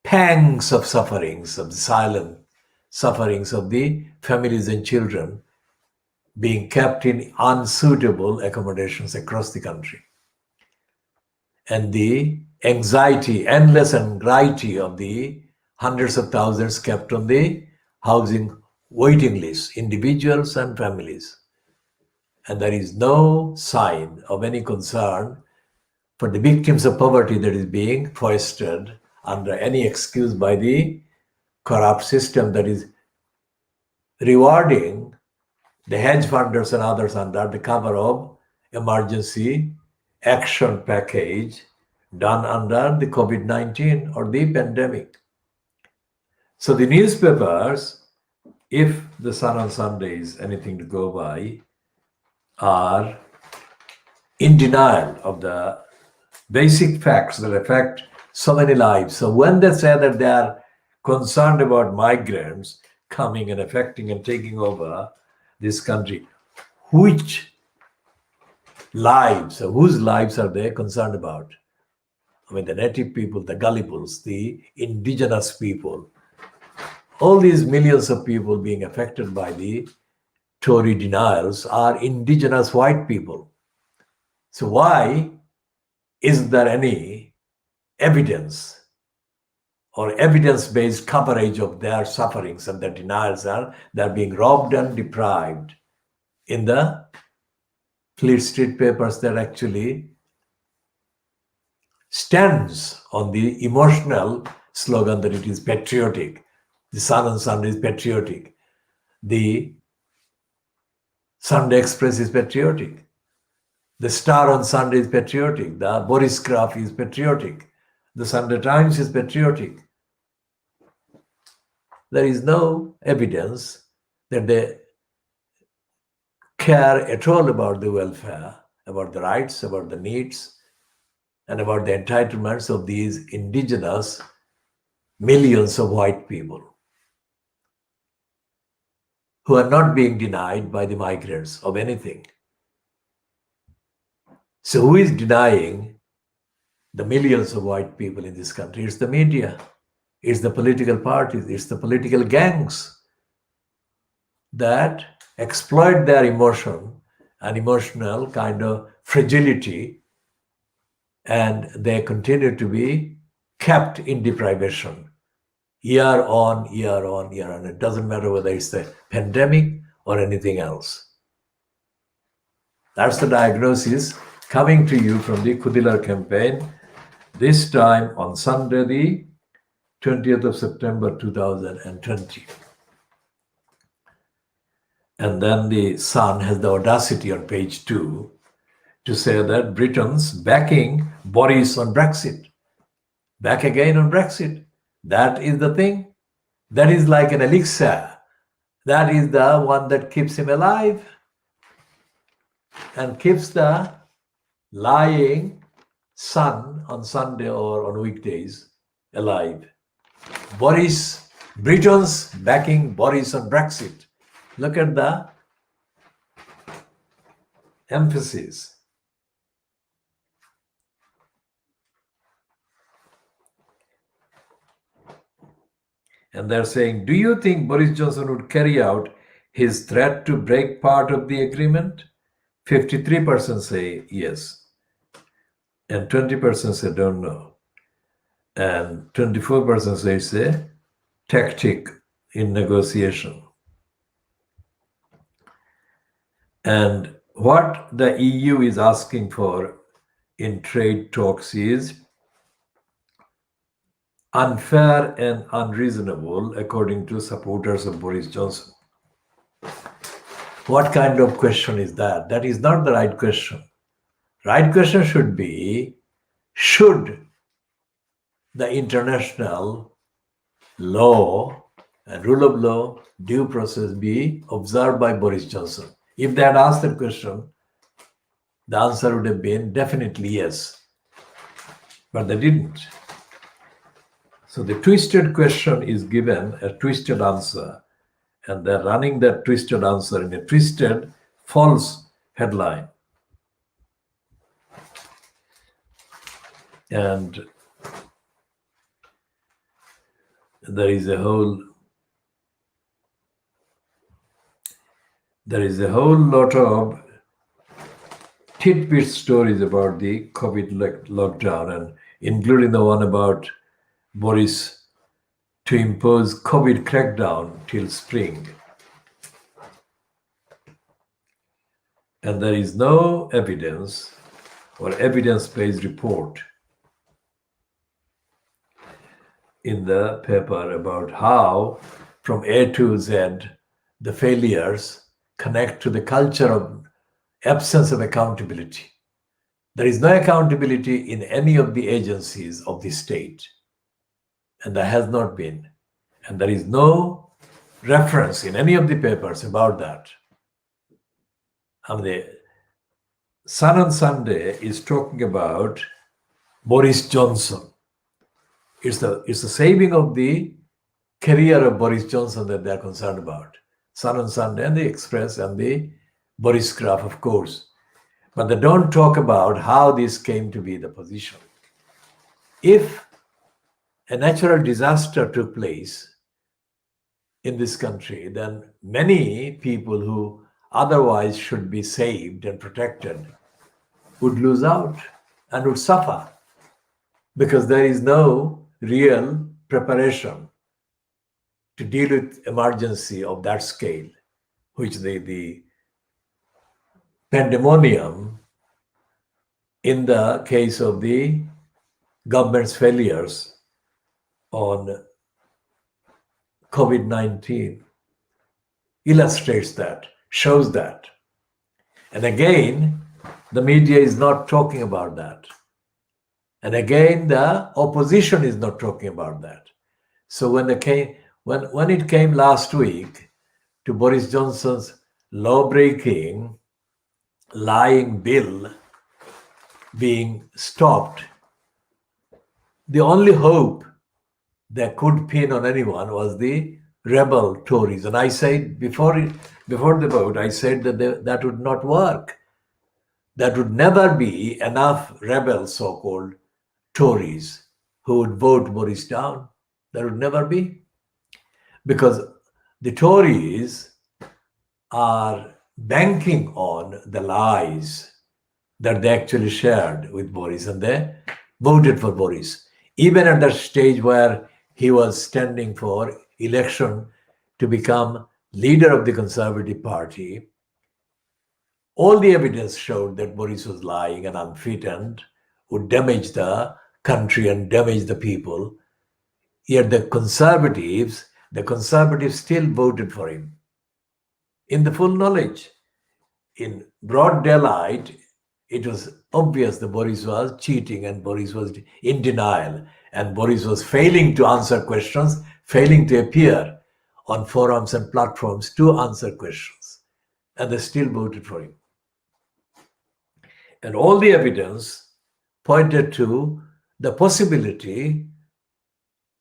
pangs of sufferings, of the silent sufferings of the families and children being kept in unsuitable accommodations across the country, and the anxiety, endless anxiety of the hundreds of thousands kept on the housing waiting list, individuals and families. And there is no sign of any concern for the victims of poverty that is being foisted under any excuse by the corrupt system that is rewarding the hedge funders and others under the cover of emergency action package done under the COVID-19 or the pandemic. So the newspapers, if the Sun on Sunday is anything to go by, are in denial of the basic facts that affect so many lives. So when they say that they are concerned about migrants coming and affecting and taking over this country, which lives, whose lives are they concerned about? I mean, the native people, the gullibles, the indigenous people, all these millions of people being affected by the Tory denials are indigenous white people. So why isn't there any evidence or evidence-based coverage of their sufferings and their denials? They're being robbed and deprived in the Fleet Street papers that actually stands on the emotional slogan that it is patriotic. The Sun on Sunday is patriotic. The Sunday Express is patriotic. The Star on Sunday is patriotic. The Boris Graph is patriotic. The Sunday Times is patriotic. There is no evidence that they care at all about the welfare, about the rights, about the needs, and about the entitlements of these indigenous millions of white people who are not being denied by the migrants of anything. So who is denying the millions of white people in this country? It's the media, it's the political parties, it's the political gangs that exploit their emotion and emotional kind of fragility, and they continue to be kept in deprivation year on, year on, year on. It doesn't matter whether it's the pandemic or anything else. That's the diagnosis coming to you from the Khoodeelaar campaign, this time on Sunday, the 20th of September 2020. And then the Sun has the audacity on page 2 to say that Britain's backing Boris on Brexit. Back again on Brexit. That is the thing. That is like an elixir. That is the one that keeps him alive and keeps the lying Sun on Sunday or on weekdays alive. Britain's backing Boris on Brexit. Look at the emphasis. And they're saying, do you think Boris Johnson would carry out his threat to break part of the agreement? 53% say yes. And 20% say don't know. And 24% say it's a tactic in negotiation. And what the EU is asking for in trade talks is unfair and unreasonable, according to supporters of Boris Johnson. What kind of question is that? That is not the right question. Right question should be, should the international law and rule of law, due process be observed by Boris Johnson? If they had asked that question, the answer would have been definitely yes. But they didn't. So the twisted question is given a twisted answer, and they're running that twisted answer in a twisted, false headline. And there is a whole lot of tidbit stories about the COVID lockdown, and including the one about Boris to impose COVID crackdown till spring. And there is no evidence or evidence-based report in the paper about how, from A to Z, the failures connect to the culture of absence of accountability. There is no accountability in any of the agencies of the state. And there has not been. And there is no reference in any of the papers about that. And the Sun on Sunday is talking about Boris Johnson. It's the saving of the career of Boris Johnson that they're concerned about. Sun on Sunday and the Express and the Boris Graph, of course. But they don't talk about how this came to be the position. If a natural disaster took place in this country, then many people who otherwise should be saved and protected would lose out and would suffer because there is no real preparation to deal with emergency of that scale, which the pandemonium in the case of the government's failures on COVID-19 illustrates that, shows that. And again, The media is not talking about that. And again, the opposition is not talking about that. So when it came last week to Boris Johnson's law-breaking, lying bill being stopped, the only hope that could pin on anyone was the rebel Tories. And I said before the vote, I said that that would not work. That would never be enough rebel so-called Tories who would vote Boris down. There would never be. Because the Tories are banking on the lies that they actually shared with Boris, and they voted for Boris. Even at that stage where he was standing for election to become leader of the Conservative Party, all the evidence showed that Boris was lying and unfit and would damage the country and damage the people. Yet the conservatives still voted for him in the full knowledge. In broad daylight, it was obvious that Boris was cheating and Boris was in denial and Boris was failing to answer questions, failing to appear on forums and platforms to answer questions. And they still voted for him. And all the evidence pointed to the possibility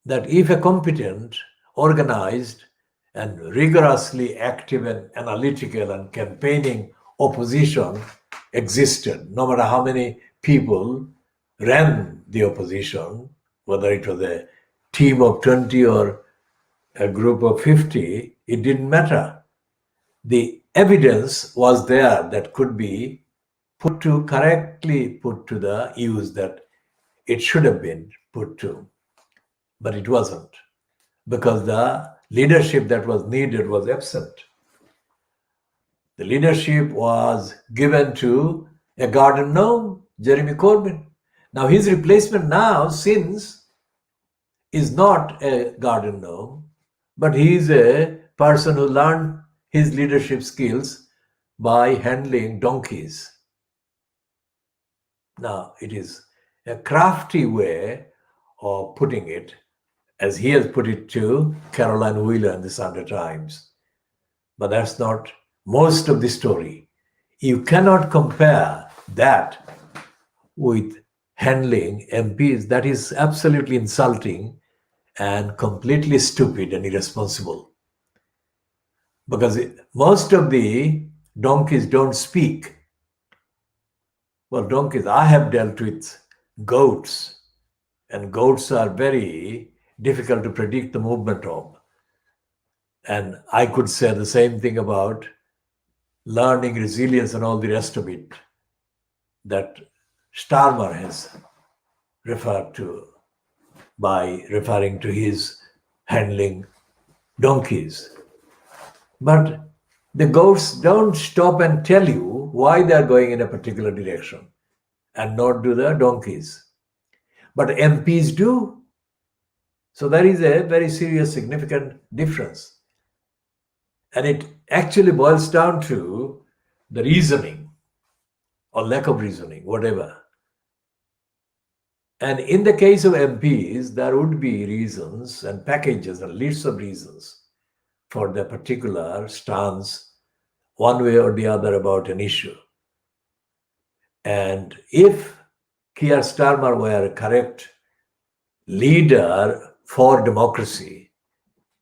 that if a competent, organized, and rigorously active and analytical and campaigning opposition existed, no matter how many people ran the opposition, whether it was a team of 20 or a group of 50, it didn't matter. The evidence was there that could be correctly put to the use that it should have been put to, but it wasn't, because the leadership that was needed was absent. The leadership was given to a garden gnome, Jeremy Corbyn. Now his replacement now, since, is not a garden gnome, but he is a person who learned his leadership skills by handling donkeys. Now, it is a crafty way of putting it, as he has put it to Caroline Wheeler in the Sunday Times. But that's not most of the story. You cannot compare that with handling MPs. That is absolutely insulting and completely stupid and irresponsible. Because most of the donkeys don't speak. Well, donkeys, I have dealt with goats, and goats are very difficult to predict the movement of. And I could say the same thing about learning resilience and all the rest of it that Starmer has referred to by referring to his handling donkeys. But the goats don't stop and tell you why they are going in a particular direction, and nor do the donkeys. But MPs do. So there is a very serious, significant difference. And it actually boils down to the reasoning or lack of reasoning, whatever. And in the case of MPs, there would be reasons and packages and lists of reasons for the particular stance, one way or the other, about an issue. And if Keir Starmer were a correct leader for democracy,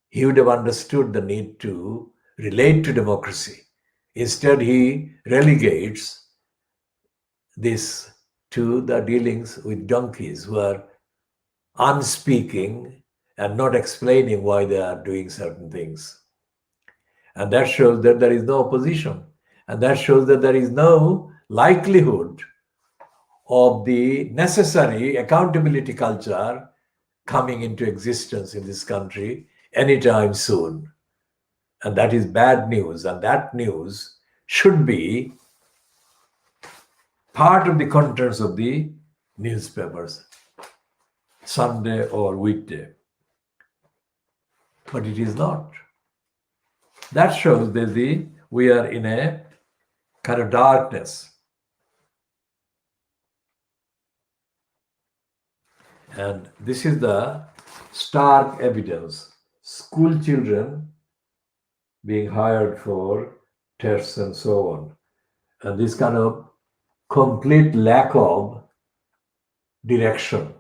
he would have understood the need to relate to democracy. Instead, he relegates this to the dealings with donkeys who are unspeaking and not explaining why they are doing certain things. And that shows that there is no opposition. And that shows that there is no likelihood of the necessary accountability culture coming into existence in this country anytime soon. And that is bad news. And that news should be part of the contents of the newspapers, Sunday or weekday. But it is not. That shows that we are in a kind of darkness. And this is the stark evidence. School children being hired for tests and so on. And this kind of complete lack of direction.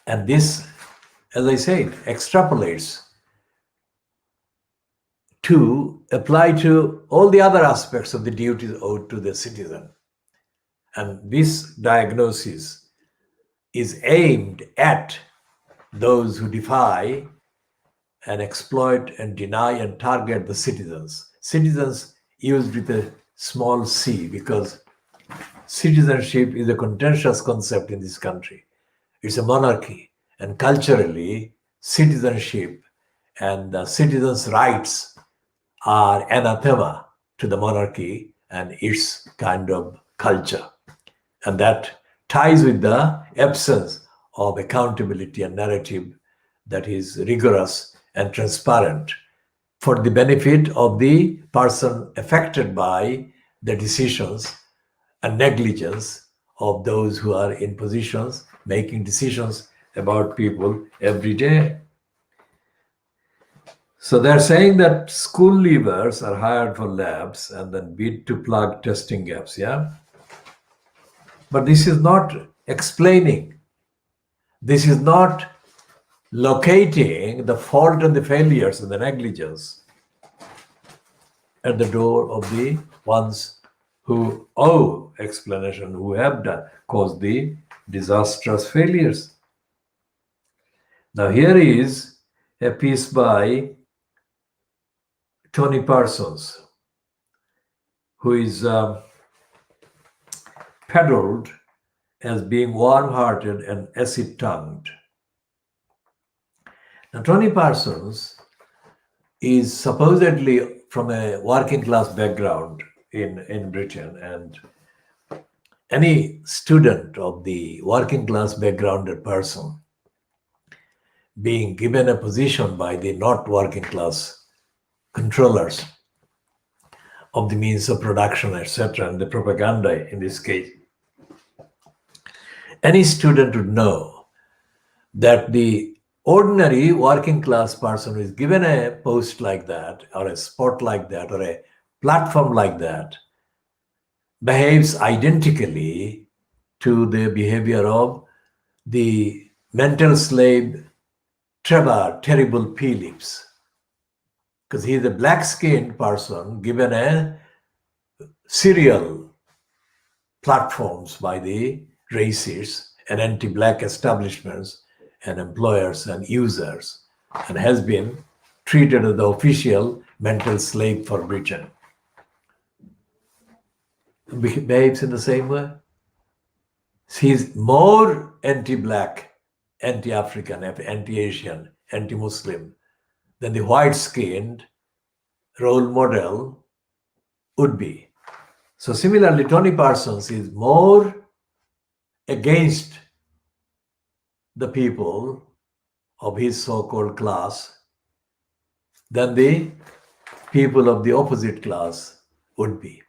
And this, as I said, extrapolates to apply to all the other aspects of the duties owed to the citizen. And this diagnosis is aimed at those who defy and exploit and deny and target the citizens. Citizens used with a small c, because citizenship is a contentious concept in this country. It's a monarchy, and culturally, citizenship and the citizens' rights are anathema to the monarchy and its kind of culture. And that ties with the absence of accountability and narrative that is rigorous and transparent for the benefit of the person affected by the decisions and negligence of those who are in positions making decisions about people every day. So they're saying that school leavers are hired for labs and then bid to plug testing gaps, yeah? But this is not explaining. This is not locating the fault and the failures and the negligence at the door of the ones who owe explanation, who have caused the disastrous failures. Now here is a piece by Tony Parsons, who is peddled as being warm-hearted and acid-tongued. Now, Tony Parsons is supposedly from a working-class background in Britain, and any student of the working-class backgrounded person being given a position by the not working-class controllers of the means of production, etc., and the propaganda in this case, any student would know that the ordinary working class person who is given a post like that, or a spot like that, or a platform like that, behaves identically to the behavior of the mental slave Trevor Terrible Phillips, because he is a black-skinned person given a serial platforms by the racists and anti-black establishments and employers and users, and has been treated as the official mental slave for Britain. Behaves in the same way. He's more anti-black, anti-African, anti-Asian, anti-Muslim than the white-skinned role model would be. So similarly, Tony Parsons is more against the people of his so-called class than the people of the opposite class would be.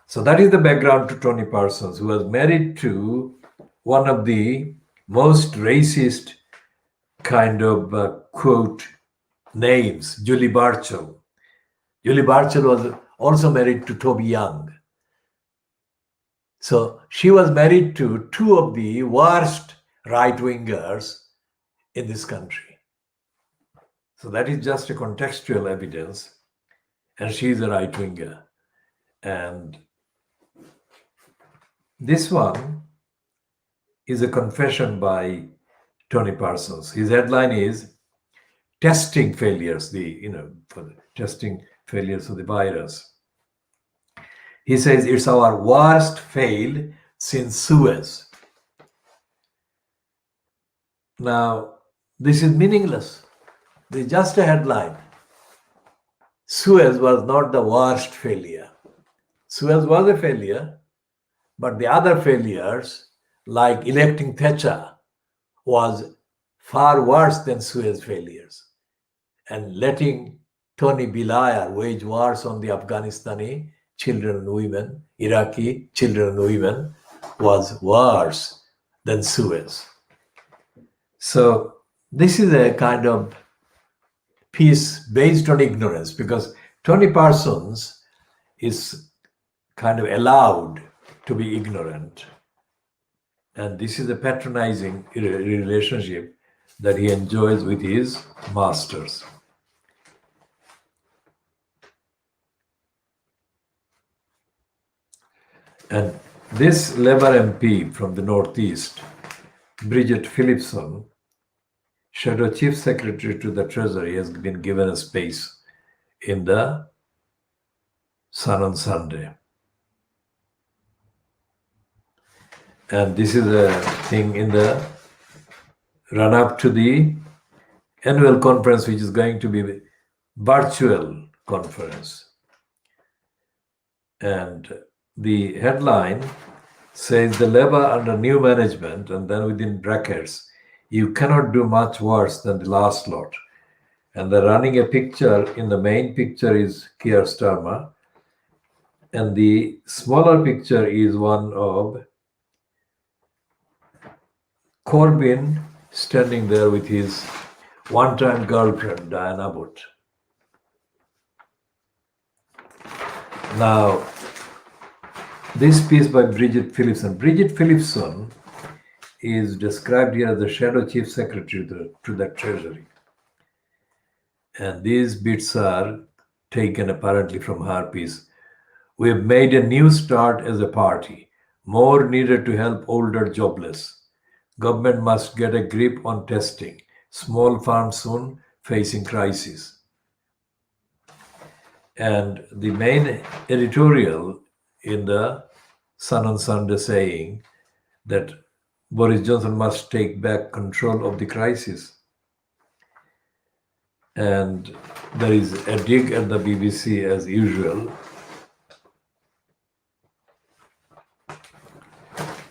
So that is the background to Tony Parsons, who was married to one of the most racist kind of quote names, Julie Burchill. Julie Burchill was also married to Toby Young. So she was married to two of the worst right-wingers in this country. So that is just a contextual evidence, and she is a right-winger. And this one is a confession by Tony Parsons. His headline is "Testing Failures," for the testing failures of the virus. He says it's our worst fail since Suez. Now, this is meaningless. This is just a headline. Suez was not the worst failure. Suez was a failure, but the other failures, like electing Thatcher, was far worse than Suez failures. And letting Tony Blair wage wars on the Afghanistani children and women, Iraqi children and women, was worse than Suez. So this is a kind of peace based on ignorance, because Tony Parsons is kind of allowed to be ignorant. And this is a patronizing relationship that he enjoys with his masters. And this Labour MP from the Northeast, Bridget Phillipson, Shadow Chief Secretary to the Treasury, has been given a space in the Sun on Sunday. And this is a thing in the run-up to the annual conference, which is going to be a virtual conference. And the headline says the Labour under new management, and then within brackets, you cannot do much worse than the last lot. And they're running a picture. In the main picture is Keir Starmer, and the smaller picture is one of Corbyn standing there with his one-time girlfriend, Diana Abbott. Now, this piece by Bridget Phillipson. Bridget Phillipson is described here as the Shadow Chief Secretary to the Treasury. And these bits are taken apparently from her piece. We have made a new start as a party, more needed to help older jobless. Government must get a grip on testing. Small farms soon facing crisis. And the main editorial in the Sun on Sunday saying that Boris Johnson must take back control of the crisis. And there is a dig at the BBC as usual.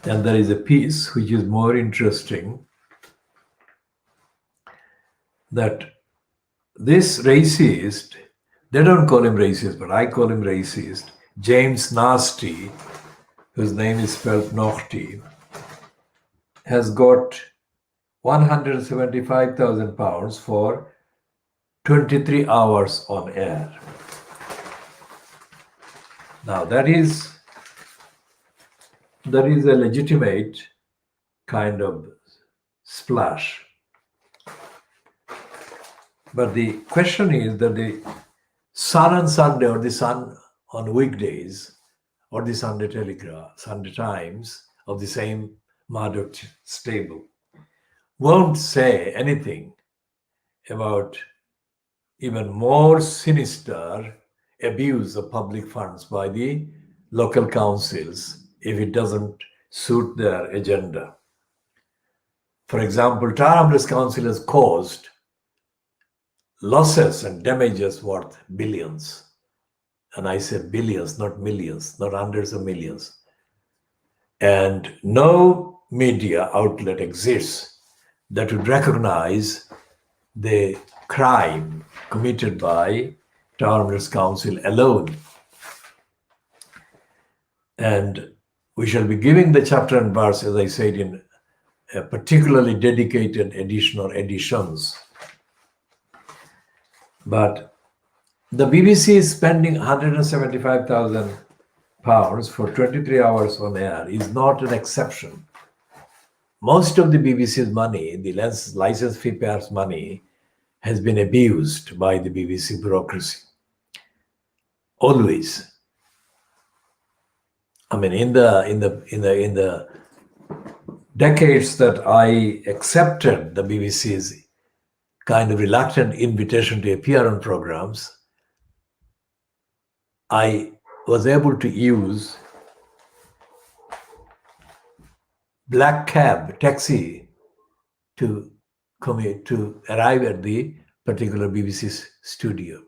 And there is a piece which is more interesting, that this racist, they don't call him racist, but I call him racist, James Nasty, whose name is spelled Nochty, has got £175,000 for 23 hours on air. Now that is a legitimate kind of splash. But the question is that the Sun on Sunday, or the Sun on weekdays, or the Sunday Telegraph, Sunday Times of the same Murdoch stable, won't say anything about even more sinister abuse of public funds by the local councils if it doesn't suit their agenda. For example, Tower Hamlets Council has caused losses and damages worth billions. And I say billions, not millions, not hundreds of millions. And no media outlet exists that would recognize the crime committed by Tower Hamlets Council alone. And we shall be giving the chapter and verse, as I said, in a particularly dedicated edition or editions. But the BBC is spending £175,000 for 23 hours on air is not an exception. Most of the BBC's money, the license fee payers' money, has been abused by the BBC bureaucracy. Always. I mean, in the decades that I accepted the BBC's kind of reluctant invitation to appear on programs, I was able to use black cab taxi to arrive at the particular BBC studio.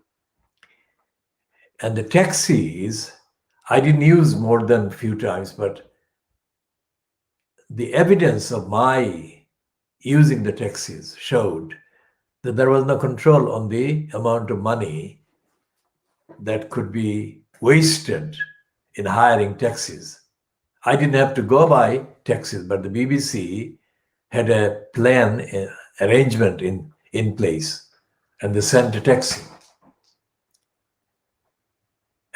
And the taxis, I didn't use more than a few times, but the evidence of my using the taxis showed that there was no control on the amount of money that could be wasted in hiring taxis. I didn't have to go by taxis, but the BBC had a plan, arrangement in place, and they sent a taxi.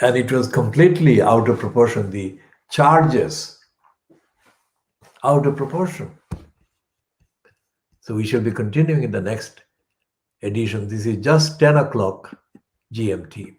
And it was completely out of proportion, the charges, out of proportion. So we shall be continuing in the next edition. This is just 10 o'clock GMT.